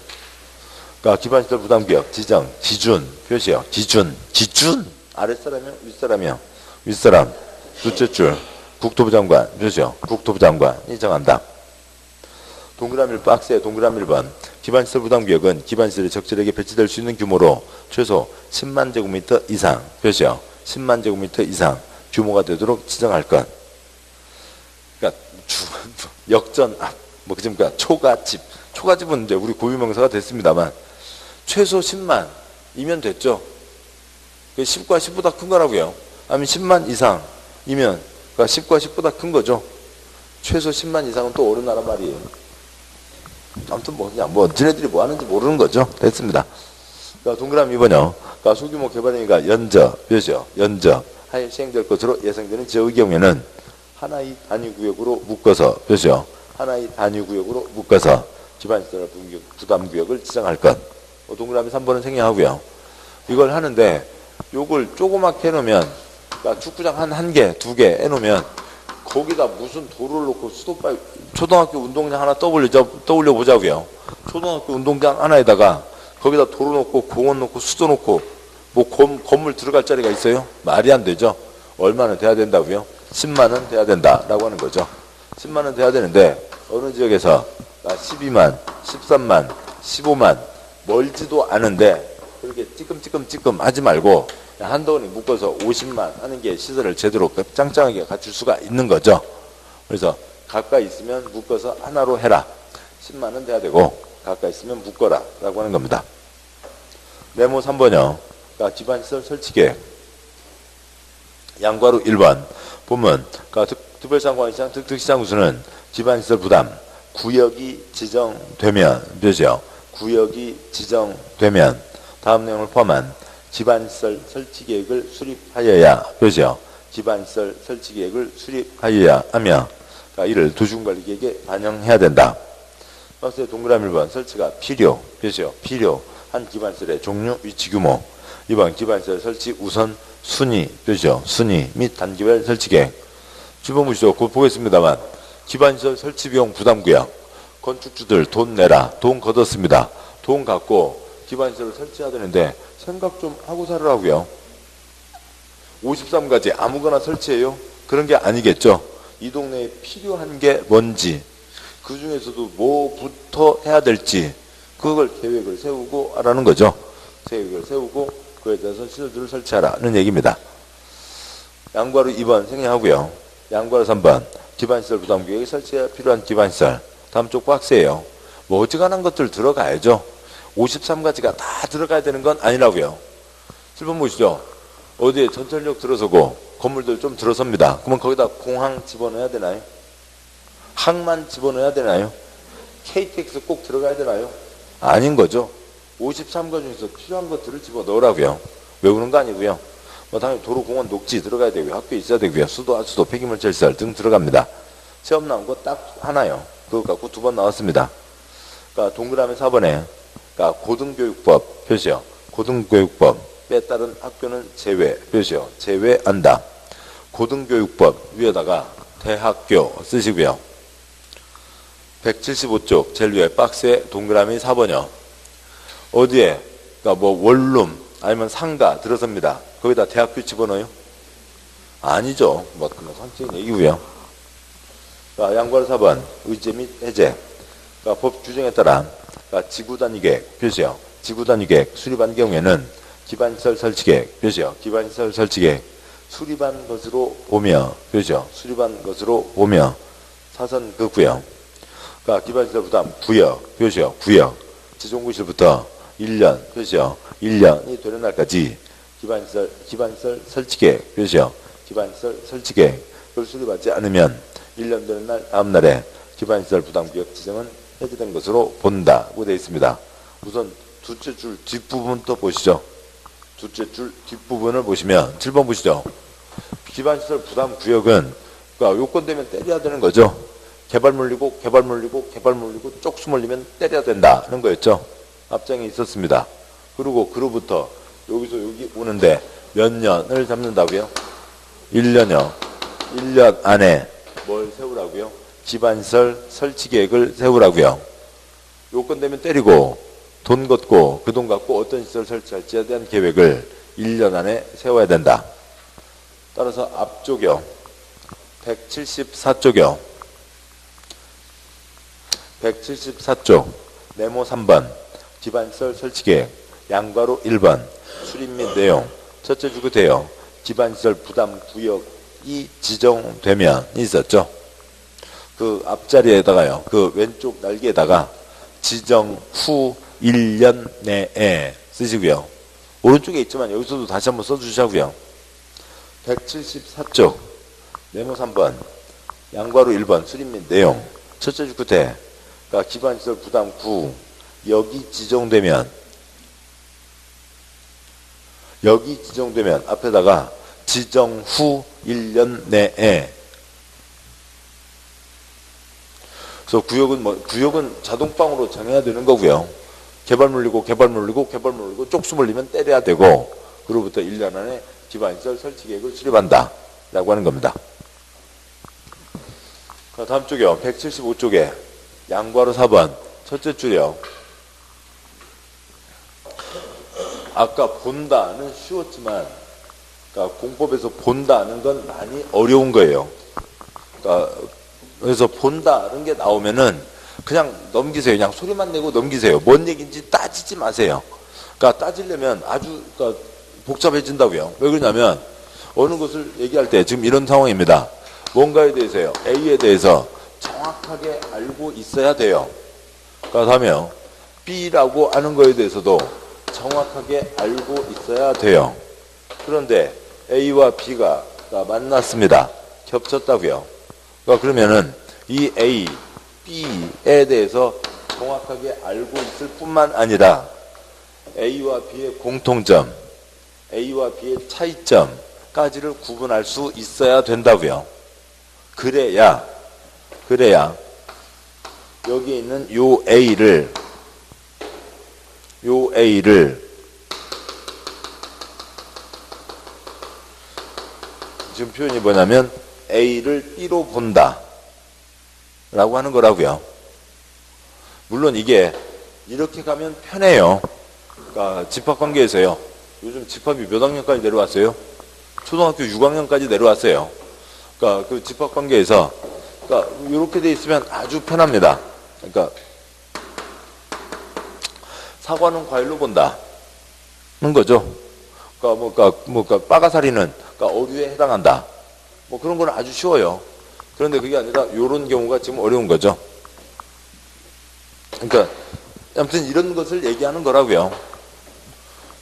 [SPEAKER 1] 그러니까 기반시설 부담구역 지정 기준 표시요. 기준 아랫사람이요? 윗사람이요? 윗사람. 둘째 줄 국토부 장관 표시요. 국토부 장관이 정한다. 동그라미 박스에 동그라미 1번 기반시설 부담구역은 기반시설이 적절하게 배치될 수 있는 규모로 최소 10만 제곱미터 이상 표시요. 10만 제곱미터 이상 규모가 되도록 지정할 것. 그러니까 역전 앞 뭐 그러니까 초가집은 이제 우리 고유명사가 됐습니다만 최소 10만이면 됐죠. 10과 10보다 큰 거라고요. 아니면 10만 이상이면 그러니까 10과 10보다 큰 거죠. 최소 10만 이상은 또 어느 나라 말이에요. 아무튼 그냥 지네들이 뭐 하는지 모르는 거죠. 됐습니다. 그러니까 동그라미 2번요. 그러니까 소규모 개발행위가 연저 하에 시행될 것으로 예상되는 지역의 경우에는 하나의 단위구역으로 묶어서 하나의 단위구역으로 묶어서 기반시설 부담구역을 지정할 것. 동그라미 3번은 생략하고요. 이걸 하는데 요걸 조그맣게 해놓으면 그러니까 축구장 한 개, 두 개 해놓으면 거기다 무슨 돌을 놓고 초등학교 운동장 하나 떠올려 보자고요. 초등학교 운동장 하나에다가 거기다 돌을 놓고 공원 놓고 수도 놓고 뭐 건물 들어갈 자리가 있어요? 말이 안 되죠. 얼마나 돼야 된다고요? 10만 원 돼야 된다라고 하는 거죠. 10만 원 돼야 되는데 어느 지역에서 12만, 13만, 15만 멀지도 않은데 그렇게 찌끔찌끔 하지 말고 한 덩어리 묶어서 50만 하는 게 시설을 제대로 짱짱하게 갖출 수가 있는 거죠. 그래서 가까이 있으면 묶어서 하나로 해라. 10만 원 돼야 되고 가까이 있으면 묶어라 라고 하는 겁니다. 메모 3번이요. 그러니까 기반시설 설치계획. 양괄호 1번 보면 그러니까 특별시장, 특특시장 구수는 기반시설 부담 구역이 지정되면 구역이 지정되면 다음 내용을 포함한 기반시설 설치계획을 수립하여야 기반시설 설치계획을 수립하여야 하며 그러니까 이를 도시군관리계획에 반영해야 된다. 박스의 동그라미 1번 설치가 필요한 기반시설의 종류, 위치, 규모. 2번 기반시설 설치 우선 순위 순위 및 단계별 설치계획. 7번 보시죠. 곧 보겠습니다만 기반시설 설치비용 부담구역 건축주들 돈 내라. 돈 걷었습니다. 돈 갖고 기반시설을 설치해야 되는데 생각 좀 하고 살으라고요. 53가지 아무거나 설치해요? 그런 게 아니겠죠. 이 동네에 필요한 게 뭔지 그 중에서도 뭐부터 해야 될지 그걸 계획을 세우고 하라는 거죠. 계획을 세우고 그에 대해서 시설들을 설치하라는 얘기입니다. 양괄호 2번 생략하고요. 양괄호 3번 기반시설 부담구역에 설치에 필요한 기반시설. 다음 쪽 박스예요. 뭐 어지간한 것들 들어가야죠. 53가지가 다 들어가야 되는 건 아니라고요. 7번 보시죠. 어디에 전철역 들어서고 건물들 좀 들어섭니다. 그러면 거기다 공항 집어넣어야 되나요? 항만 집어넣어야 되나요? KTX 꼭 들어가야 되나요? 아닌 거죠. 53가 중에서 필요한 것들을 집어넣으라고요. 외우는 거 아니고요. 뭐 당연히 도로, 공원, 녹지 들어가야 되고요. 학교 있어야 되고요. 수도, 하수도, 폐기물처리 시설 등 들어갑니다. 시험 나온 거 딱 하나요. 그거 갖고 2번 나왔습니다. 그러니까 동그라미 4번에 그러니까 고등교육법 표시요. 고등교육법에 따른 학교는 제외 표시요. 제외한다. 고등교육법 위에다가 대학교 쓰시고요. 175쪽 제일 위에 박스에 동그라미 4번이요. 어디에 그러니까 뭐 원룸 아니면 상가 들어섭니다. 거기다 대학교 집어넣어요? 아니죠. 뭐 상식적인 얘기고요. 그러니까 양괄호 4번 의제 및 해제. 그러니까 법 규정에 따라 그러니까 지구단위계획 표시요. 지구단위계획 수립한 경우에는 기반시설 설치계획 표시요. 기반시설 설치계획 수립한 것으로 보며 표시요. 수립한 것으로 보며 사선 긋고요. 그러니까 기반시설 부담 구역 표시요. 구역 지정구실부터 1년 표시요. 1년이 되는 날까지 기반시설 설치계획 표시요. 기반시설 설치계획을 수립하지 않으면 1년 되는 날 다음 날에 기반시설 부담구역 지정은 해제된 것으로 본다고 되어 있습니다. 우선 둘째 줄 뒷부분부터 보시죠. 둘째 줄 뒷부분을 보시면 7번 보시죠. 기반시설 부담구역은 그러니까 요건 되면 때려야 되는 거죠. 개발 물리고 개발 물리고 개발 물리고 쪽수 물리면 때려야 된다는 거였죠. 앞장에 있었습니다. 그리고 그로부터 여기서 여기 오는데 몇 년을 잡는다고요? 1년요. 1년 안에 뭘 세우라고요? 기반시설 설치 계획을 세우라고요. 요건 되면 때리고 돈 걷고 그 돈 갖고 어떤 시설 설치할지에 대한 계획을 1년 안에 세워야 된다. 따라서 앞쪽이요. 174쪽이요. 174쪽 네모 3번 기반시설 설치계획 양괄호 1번 수립 및 내용 첫째 주구대요. 기반시설 부담 구역이 지정되면 있었죠. 그 앞자리에다가요. 그 왼쪽 날개에다가 지정 후 1년 내에 쓰시고요. 오른쪽에 있지만 여기서도 다시 한번 써주시고요. 174쪽 네모 3번 양괄호 1번 수립 및 내용 첫째 주구대 그러니까 기반시설 부담 구 여기 지정되면 앞에다가 지정 후 1년 내에 그래서 구역은 자동방으로 정해야 되는 거고요. 개발 물리고 개발 물리고 개발 물리고 쪽수 물리면 때려야 되고 그로부터 1년 안에 기반시설 설치 계획을 수립한다 라고 하는 겁니다. 다음 쪽이요. 175쪽에 양괄호 4번 첫째 줄이요. 아까 본다는 쉬웠지만 그러니까 공법에서 본다는 건 많이 어려운 거예요. 그러니까 그래서 본다는 게 나오면은 그냥 넘기세요. 그냥 소리만 내고 넘기세요. 뭔 얘기인지 따지지 마세요. 그러니까 따지려면 아주 그러니까 복잡해진다고요. 왜 그러냐면 어느 것을 얘기할 때 지금 이런 상황입니다. 뭔가에 대해서요. A에 대해서 정확하게 알고 있어야 돼요. 그러니까 다음에요. B라고 하는 거에 대해서도 정확하게 알고 있어야 돼요. 그런데 A와 B가 만났습니다. 겹쳤다고요. 그러니까 그러면은 이 A, B에 대해서 정확하게 알고 있을 뿐만 아니라 A와 B의 공통점, A와 B의 차이점까지를 구분할 수 있어야 된다고요. 그래야 여기에 있는 요 A를 지금 표현이 뭐냐면 A를 B로 본다 라고 하는 거라고요. 물론 이게 이렇게 가면 편해요. 그러니까 집합관계에서요. 요즘 집합이 몇 학년까지 내려왔어요? 초등학교 6학년까지 내려왔어요. 그러니까 그 집합관계에서 그러니까 이렇게 돼 있으면 아주 편합니다. 그러니까 사과는 과일로 본다는 거죠. 그러니까 빠가사리는 그러니까 어류에 해당한다. 뭐 그런 건 아주 쉬워요. 그런데 그게 아니라 이런 경우가 지금 어려운 거죠. 그러니까 아무튼 이런 것을 얘기하는 거라고요.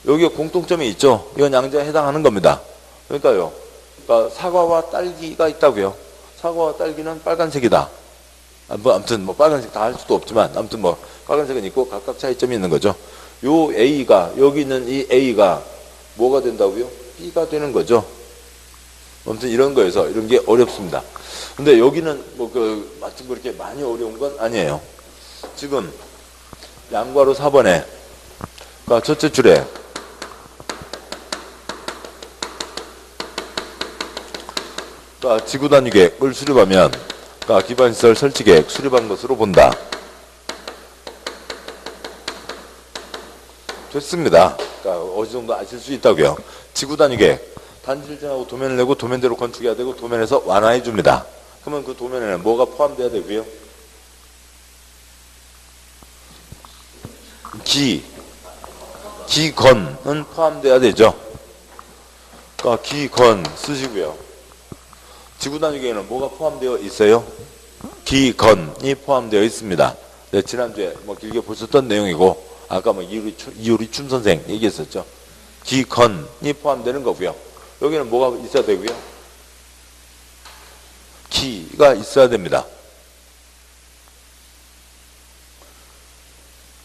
[SPEAKER 1] 여기에 공통점이 있죠. 이건 양자에 해당하는 겁니다. 그러니까요. 그러니까 사과와 딸기가 있다고요. 사과와 딸기는 빨간색이다. 아무튼 뭐 빨간색 다 할 수도 없지만 아무튼 뭐 빨간색은 있고 각각 차이점이 있는 거죠. 요 A가 여기 있는 이 A가 뭐가 된다고요? B가 되는 거죠. 아무튼 이런 거에서 이런 게 어렵습니다. 근데 여기는 마침 그렇게 많이 어려운 건 아니에요. 지금 양괄호 4번에 그러니까 첫째 줄에 그러니까 지구 단위 계획을 수립하면 그러니까 기반시설 설치 계획 수립한 것으로 본다. 됐습니다. 그러니까 어느 정도 아실 수 있다고요. 지구 단위 계획 단지를 정하고 도면을 내고 도면대로 건축해야 되고 도면에서 완화해 줍니다. 그러면 그 도면에는 뭐가 포함돼야 되고요? 기건은 포함돼야 되죠. 그러니까 기건 쓰시고요. 지구 단위 계획에는 뭐가 포함되어 있어요? 기건이 포함되어 있습니다. 네, 지난주에 뭐 길게 보셨던 내용이고 아까 뭐 이효리 춤 선생 얘기했었죠. 기건이 포함되는 거고요. 여기는 뭐가 있어야 되고요? 기가 있어야 됩니다.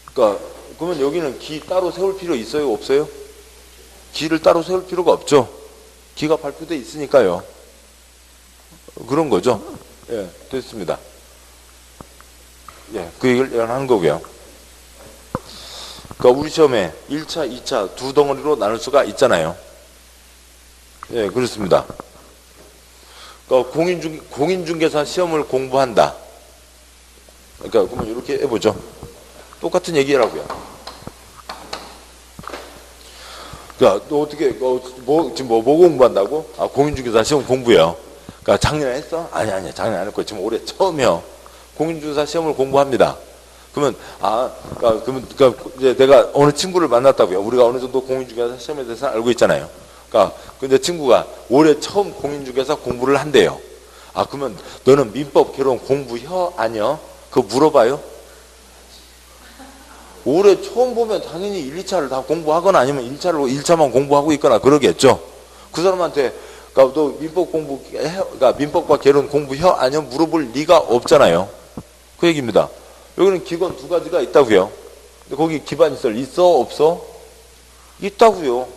[SPEAKER 1] 그러니까 그러면 여기는 기 따로 세울 필요 있어요? 없어요? 기를 따로 세울 필요가 없죠. 기가 발표돼 있으니까요. 그런 거죠. 예, 됐습니다. 예, 그 얘기를 하는 거고요. 그러니까 우리 시험에 1차, 2차 두 덩어리로 나눌 수가 있잖아요. 예, 그렇습니다. 그러니까 공인중개사 시험을 공부한다. 그러니까 그러면 이렇게 해보죠. 똑같은 얘기라고요. 그러니까 너 어떻게 지금 뭐 공부한다고? 아, 공인중개사 시험 공부해요. 그러니까 작년에 했어? 아니 작년에 안 했고 지금 올해 처음이요. 공인중개사 시험을 공부합니다. 그러면 그러니까 이제 내가 어느 친구를 만났다고요. 우리가 어느 정도 공인중개사 시험에 대해서 알고 있잖아요. 그러니까 근데 친구가 올해 처음 공인중개사 공부를 한대요. 아, 그러면 너는 민법 개론 공부혀? 아니요? 그거 물어봐요. 올해 처음 보면 당연히 1, 2차를 다 공부하거나 아니면 1차만 공부하고 있거나 그러겠죠. 그 사람한테 그러니까 너 민법 그러니까 민법과 개론 공부혀? 아니요? 물어볼 리가 없잖아요. 그 얘기입니다. 여기는 기본 두 가지가 있다고요. 근데 거기 기반시설 있어? 없어? 있다고요.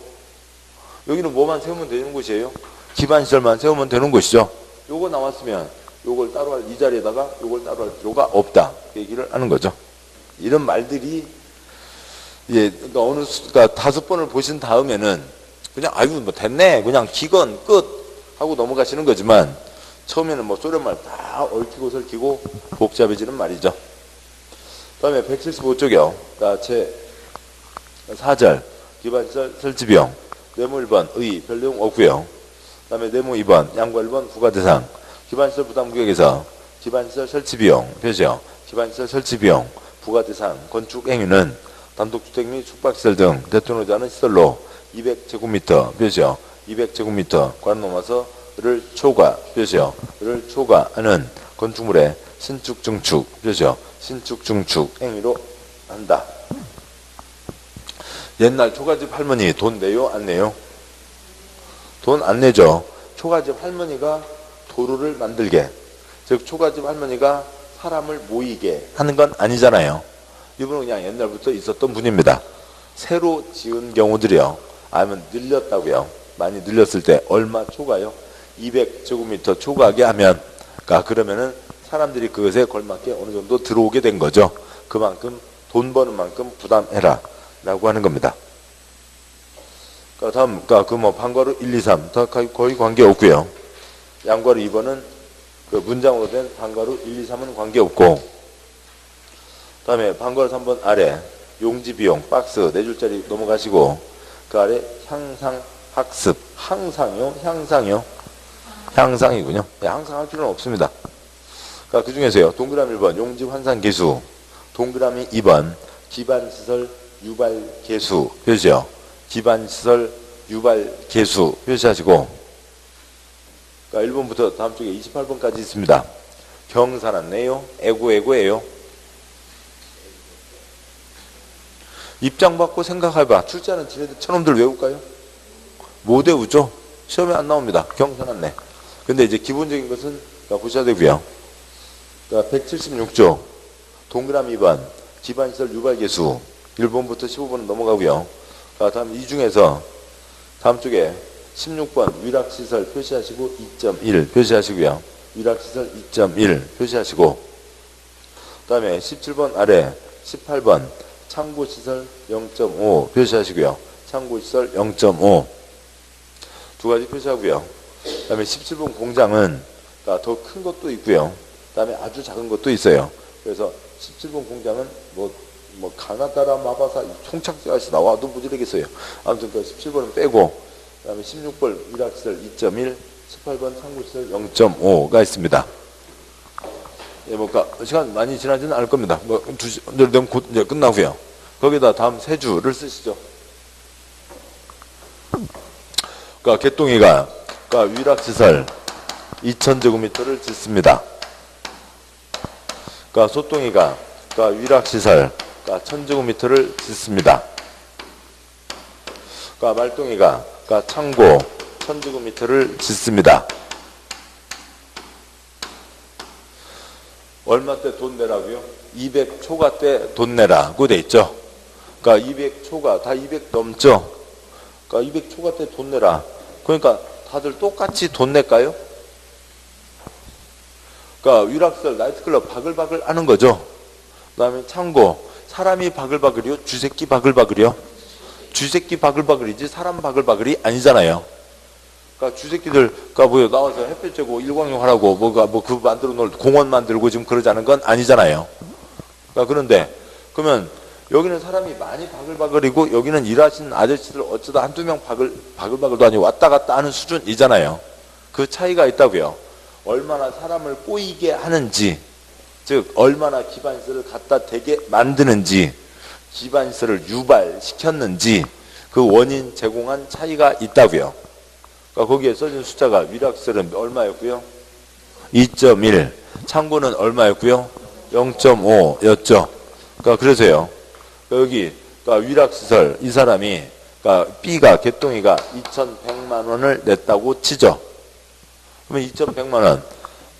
[SPEAKER 1] 여기는 뭐만 세우면 되는 곳이에요? 기반시설만 세우면 되는 곳이죠. 요거 나왔으면 요걸 따로 할 이 자리에다가 요걸 따로 할 필요가 없다. 그 얘기를 하는 거죠. 이런 말들이 그러니까 5번을 보신 다음에는 그냥 아이고 뭐 됐네 그냥 기건 끝 하고 넘어가시는 거지만 처음에는 뭐 소련말 다 얽히고 설키고 복잡해지는 말이죠. 다음에 175쪽이요. 그러니까 제 4절 기반시설 설치 비용 네모 1번 의 별 내용 없고요. 다음에 네모 2번 양과 1번 부가대상 기반시설 부담구역에서 기반시설 설치 비용 표시요. 기반시설 설치 비용 부가대상 건축 행위는 단독주택 및 숙박시설 등 대통령지 않은 시설로 200제곱미터 표시요. 200제곱미터 관 넘어서를 초과 표시요. 를 초과하는 건축물의 신축 증축 표시요. 신축 증축 행위로 한다. 옛날 초가집 할머니 돈 내요? 안 내요? 돈 안 내죠. 초가집 할머니가 도로를 만들게, 즉 초가집 할머니가 사람을 모이게 하는 건 아니잖아요. 이분은 그냥 옛날부터 있었던 분입니다. 새로 지은 경우들이요. 아니면 늘렸다고요. 많이 늘렸을 때 얼마 초과요? 200제곱미터 초과하게 하면, 그러면은 사람들이 그것에 걸맞게 어느 정도 들어오게 된 거죠. 그만큼 돈 버는 만큼 부담해라 라고 하는 겁니다. 다음, 그 뭐 방과루 1, 2, 3 다 거의 관계 없고요. 양과루 2번은 그 문장으로 된 방과루 1, 2, 3은 관계 없고, 다음에 방과루 3번 아래 용지 비용 박스 4줄짜리 넘어가시고 그 아래 향상 학습 향상이요? 향상이군요. 네, 항상 할 필요는 없습니다. 그 중에서요. 동그라미 1번 용지 환산 개수, 동그라미 2번 기반시설 유발 개수 표시요. 기반시설 유발 개수 표시하시고, 1번부터 다음 쪽에 28번까지 있습니다. 경산았네요. 애고예요. 입장 받고 생각해봐. 출제하는 저놈들 외울까요? 못 외우죠. 시험에 안 나옵니다. 경산았네. 근데 이제 기본적인 것은 보셔야 되고요. 176조 동그라미 2번 기반시설 유발개수 1번부터 15번은 넘어가고요. 다음 이 중에서 다음 쪽에 16번 위락시설 표시하시고 2.1 표시하시고요. 위락시설 2.1 표시하시고, 그 다음에 17번 아래 18번 창고시설 0.5 표시하시고요. 창고시설 0.5 두 가지 표시하고요. 그 다음에 17번 공장은 더 큰 것도 있고요. 그 다음에 아주 작은 것도 있어요. 그래서 17번 공장은 뭐 가나다라 마바사 총착지가시 나와도 무지르겠어요. 아무튼 그 17번은 빼고, 그 다음에 16번 위락시설 2.1, 18번 창고시설 0.5가 있습니다. 예, 시간 많이 지나지는 않을 겁니다. 되면 곧 이제 끝나고요. 거기다 다음 세 줄을 쓰시죠. 개똥이가 위락시설 2000제곱미터를 짓습니다. 소똥이가 위락시설 1000제곱미터를 짓습니다. 말똥이가 창고 1000제곱미터를 짓습니다. 얼마 때 돈 내라고요? 200초가 때 돈 내라고 돼 있죠. 200초가 다 200 넘죠. 200초가 때 돈 내라. 그러니까 다들 똑같이 돈 낼까요? 위락시설 나이트클럽 바글바글 하는 거죠. 그다음에 창고. 사람이 바글바글이요? 쥐새끼 바글바글이요? 쥐새끼 바글바글이지 사람 바글바글이 아니잖아요. 그러니까 쥐새끼들, 그러니까 뭐 나와서 햇볕 쬐고 일광욕 하라고 그 만들어 놓을 공원 만들고 지금 그러자는 건 아니잖아요. 그러니까 그런데 그러면 여기는 사람이 많이 바글바글이고 여기는 일하시는 아저씨들 어쩌다 한두 명 바글바글도 아니고 왔다 갔다 하는 수준이잖아요. 그 차이가 있다고요. 얼마나 사람을 꼬이게 하는지, 즉 얼마나 기반시설을 갖다 대게 만드는지, 기반시설을 유발시켰는지 그 원인 제공한 차이가 있다고요. 그러니까 거기에 써진 숫자가 위락시설은 얼마였고요? 2.1. 창고는 얼마였고요? 0.5였죠. 그러니까 그래서요. 여기 그러니까 위락시설 이 사람이 그러니까 B가 개똥이가 2,100만 원을 냈다고 치죠. 그러면 2,100만 원.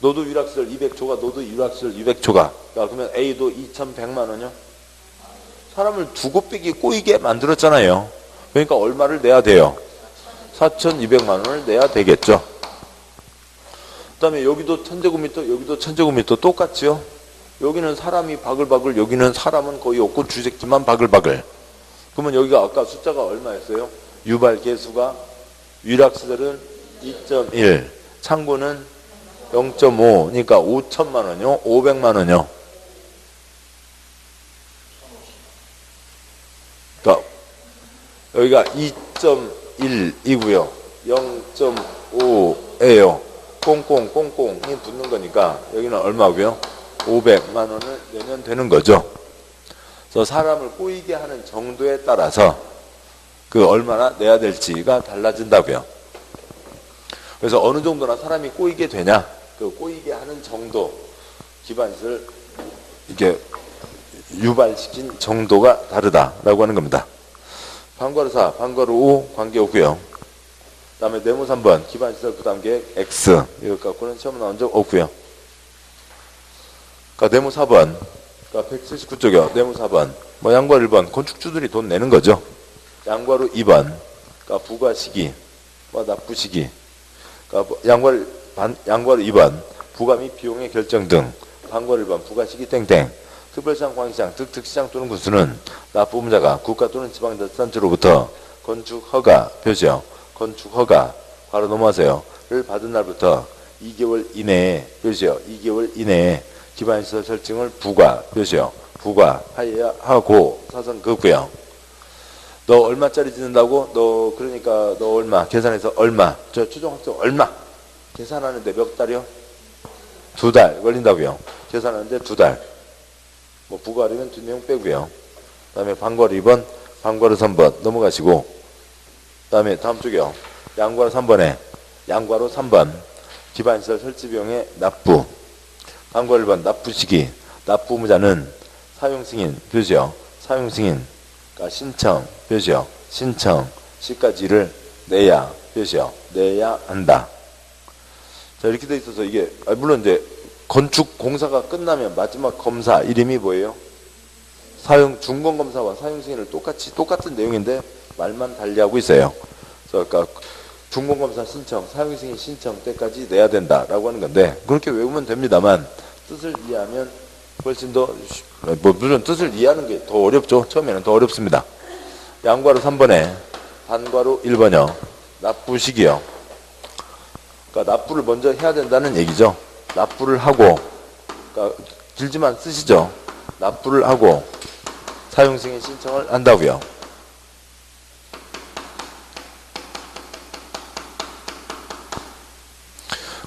[SPEAKER 1] 너도 위락시설 200초가, 너도 위락시설 200초가. 그러면 A도 2,100만 원이요? 사람을 두고 빼기 꼬이게 만들었잖아요. 그러니까 얼마를 내야 돼요? 4,200만 원을 내야 되겠죠. 그 다음에 여기도 1,000제곱미터, 여기도 1,000제곱미터 똑같지요? 여기는 사람이 바글바글, 여기는 사람은 거의 없고 쥐새끼만 바글바글. 그러면 여기가 아까 숫자가 얼마였어요? 유발 개수가, 위락시설은 2.1, 창고는 0.5, 그러니까 5천만 원이요? 500만 원이요? 그러니까 여기가 2.1이고요. 0.5예요. 꽁꽁꽁꽁이 붙는 거니까 여기는 얼마고요? 500만 원을 내면 되는 거죠. 그래서 사람을 꼬이게 하는 정도에 따라서 그 얼마나 내야 될지가 달라진다고요. 그래서 어느 정도나 사람이 꼬이게 되냐, 그 꼬이게 하는 정도, 기반시설 이렇게 유발시킨 정도가 다르다라고 하는 겁니다. 방과루 4, 방과루 5 관계없고요. 그 다음에 네모 3번 기반시설 부담계획 X 이거 갖고는 시험 나온 적 없고요. 그러니까 네모 4번, 그러니까 179쪽이요. 네모 4번, 뭐 양과루 1번 건축주들이 돈 내는 거죠. 양과루 2번, 그러니까 부가 시기, 뭐 납부 시기. 그러니까 양과루 2번 부가 및 비용의 결정 등. 방과루 1번 부가 시기 땡땡. 특별시장, 광역시장, 특특시장 또는 군수는 납부문자가 국가 또는 지방자치단체로부터 건축허가 표시요. 건축허가 바로 넘어가세요.를 받은 날부터 2개월 이내에 표시요. 2개월 이내에 기반시설 설정을 부과 표시요. 부과하여야 하고 사선 긋고요. 너 얼마짜리 짓는다고? 너 그러니까 너 얼마? 계산해서 얼마? 저 초등학생 얼마? 계산하는데 몇 달이요? 2달 걸린다고요. 계산하는데 2달. 뭐 부과하려면 두 내용 빼고요. 그 다음에 방과루 2번, 방과루 3번 넘어가시고, 그 다음에 다음 쪽이요. 양과루 3번에 양과루 3번 기반시설 설치비용의 납부. 방과루 1번 납부 시기. 납부무자는 사용승인 표시요. 사용승인 그러니까 신청 표시요. 신청 시까지를 내야 표시요. 내야 한다. 자, 이렇게 돼 있어서 이게 물론 이제 건축 공사가 끝나면 마지막 검사 이름이 뭐예요? 중공검사와 사용승인을 똑같은 내용인데 말만 달리하고 있어요. 그래서 그러니까 중공검사 신청, 사용승인 신청 때까지 내야 된다라고 하는 건데 그렇게 외우면 됩니다만 뜻을 이해하면 훨씬 더 물론 뜻을 이해하는 게 더 어렵죠. 처음에는 더 어렵습니다. 양과루 3번에 반과루 1번이요. 납부 시기요. 그러니까 납부를 먼저 해야 된다는 얘기죠. 납부를 하고, 그러니까 길지만 쓰시죠. 납부를 하고 사용승인 신청을 한다고요.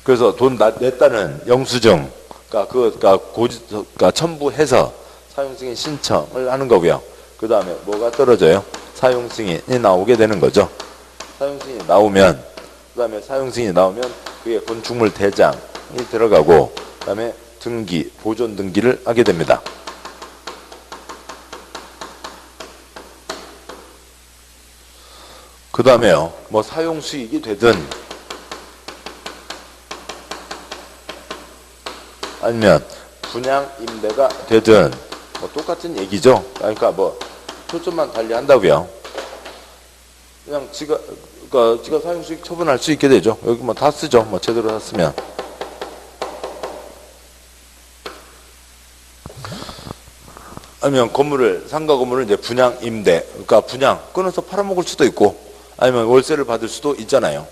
[SPEAKER 1] 그래서 돈 냈다는 영수증, 그러니까 첨부해서 사용승인 신청을 하는 거고요. 그 다음에 뭐가 떨어져요? 사용승인이 나오게 되는 거죠. 사용승인이 나오면, 그 다음에 사용승인이 나오면 그게 건축물 대장이 들어가고, 그 다음에 등기, 보존 등기를 하게 됩니다. 그 다음에요, 뭐 사용 수익이 되든 아니면 분양 임대가 되든 뭐 똑같은 얘기죠. 그러니까 뭐 초점만 달리 한다고요. 그냥 지가 사용 수익 처분할 수 있게 되죠. 여기 뭐 다 쓰죠. 뭐 제대로 샀으면. 아니면 상가 건물을 이제 분양 임대, 그러니까 분양 끊어서 팔아먹을 수도 있고, 아니면 월세를 받을 수도 있잖아요.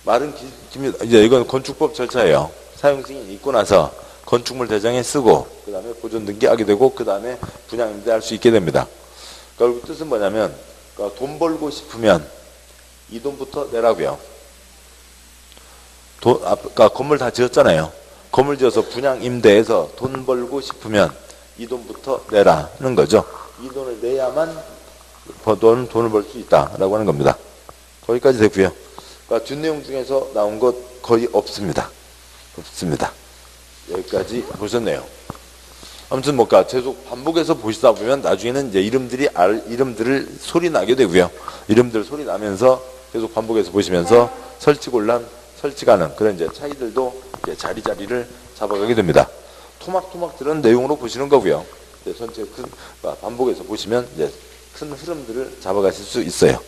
[SPEAKER 1] 말은 깁니다. 이제 이건 건축법 절차예요. 사용 승인 있고 나서 건축물 대장에 쓰고, 그 다음에 보존 등기하게 되고, 그 다음에 분양 임대할 수 있게 됩니다. 그러니까 뜻은 뭐냐면, 그러니까 돈 벌고 싶으면 이 돈부터 내라고요. 아까 건물 다 지었잖아요. 건물 지어서 분양 임대해서 돈 벌고 싶으면 이 돈부터 내라는 거죠. 이 돈을 내야만 돈을 벌 수 있다라고 하는 겁니다. 거기까지 되고요. 그러니까 뒷내용 중에서 나온 것 거의 없습니다. 여기까지 보셨네요. 아무튼 뭔가 계속 반복해서 보시다 보면 나중에는 이제 이름들을 소리 나게 되고요. 이름들 소리 나면서 계속 반복해서 보시면서 설치곤란, 설치가능 그런 이제 차이들도 이제 자리를 잡아가게 됩니다. 토막토막 들은 내용으로 보시는 거고요. 이제 전체 반복해서 보시면 이제 큰 흐름들을 잡아가실 수 있어요.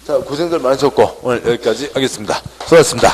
[SPEAKER 1] 자, 고생들 많으셨고 오늘 여기까지 하겠습니다. 수고하셨습니다.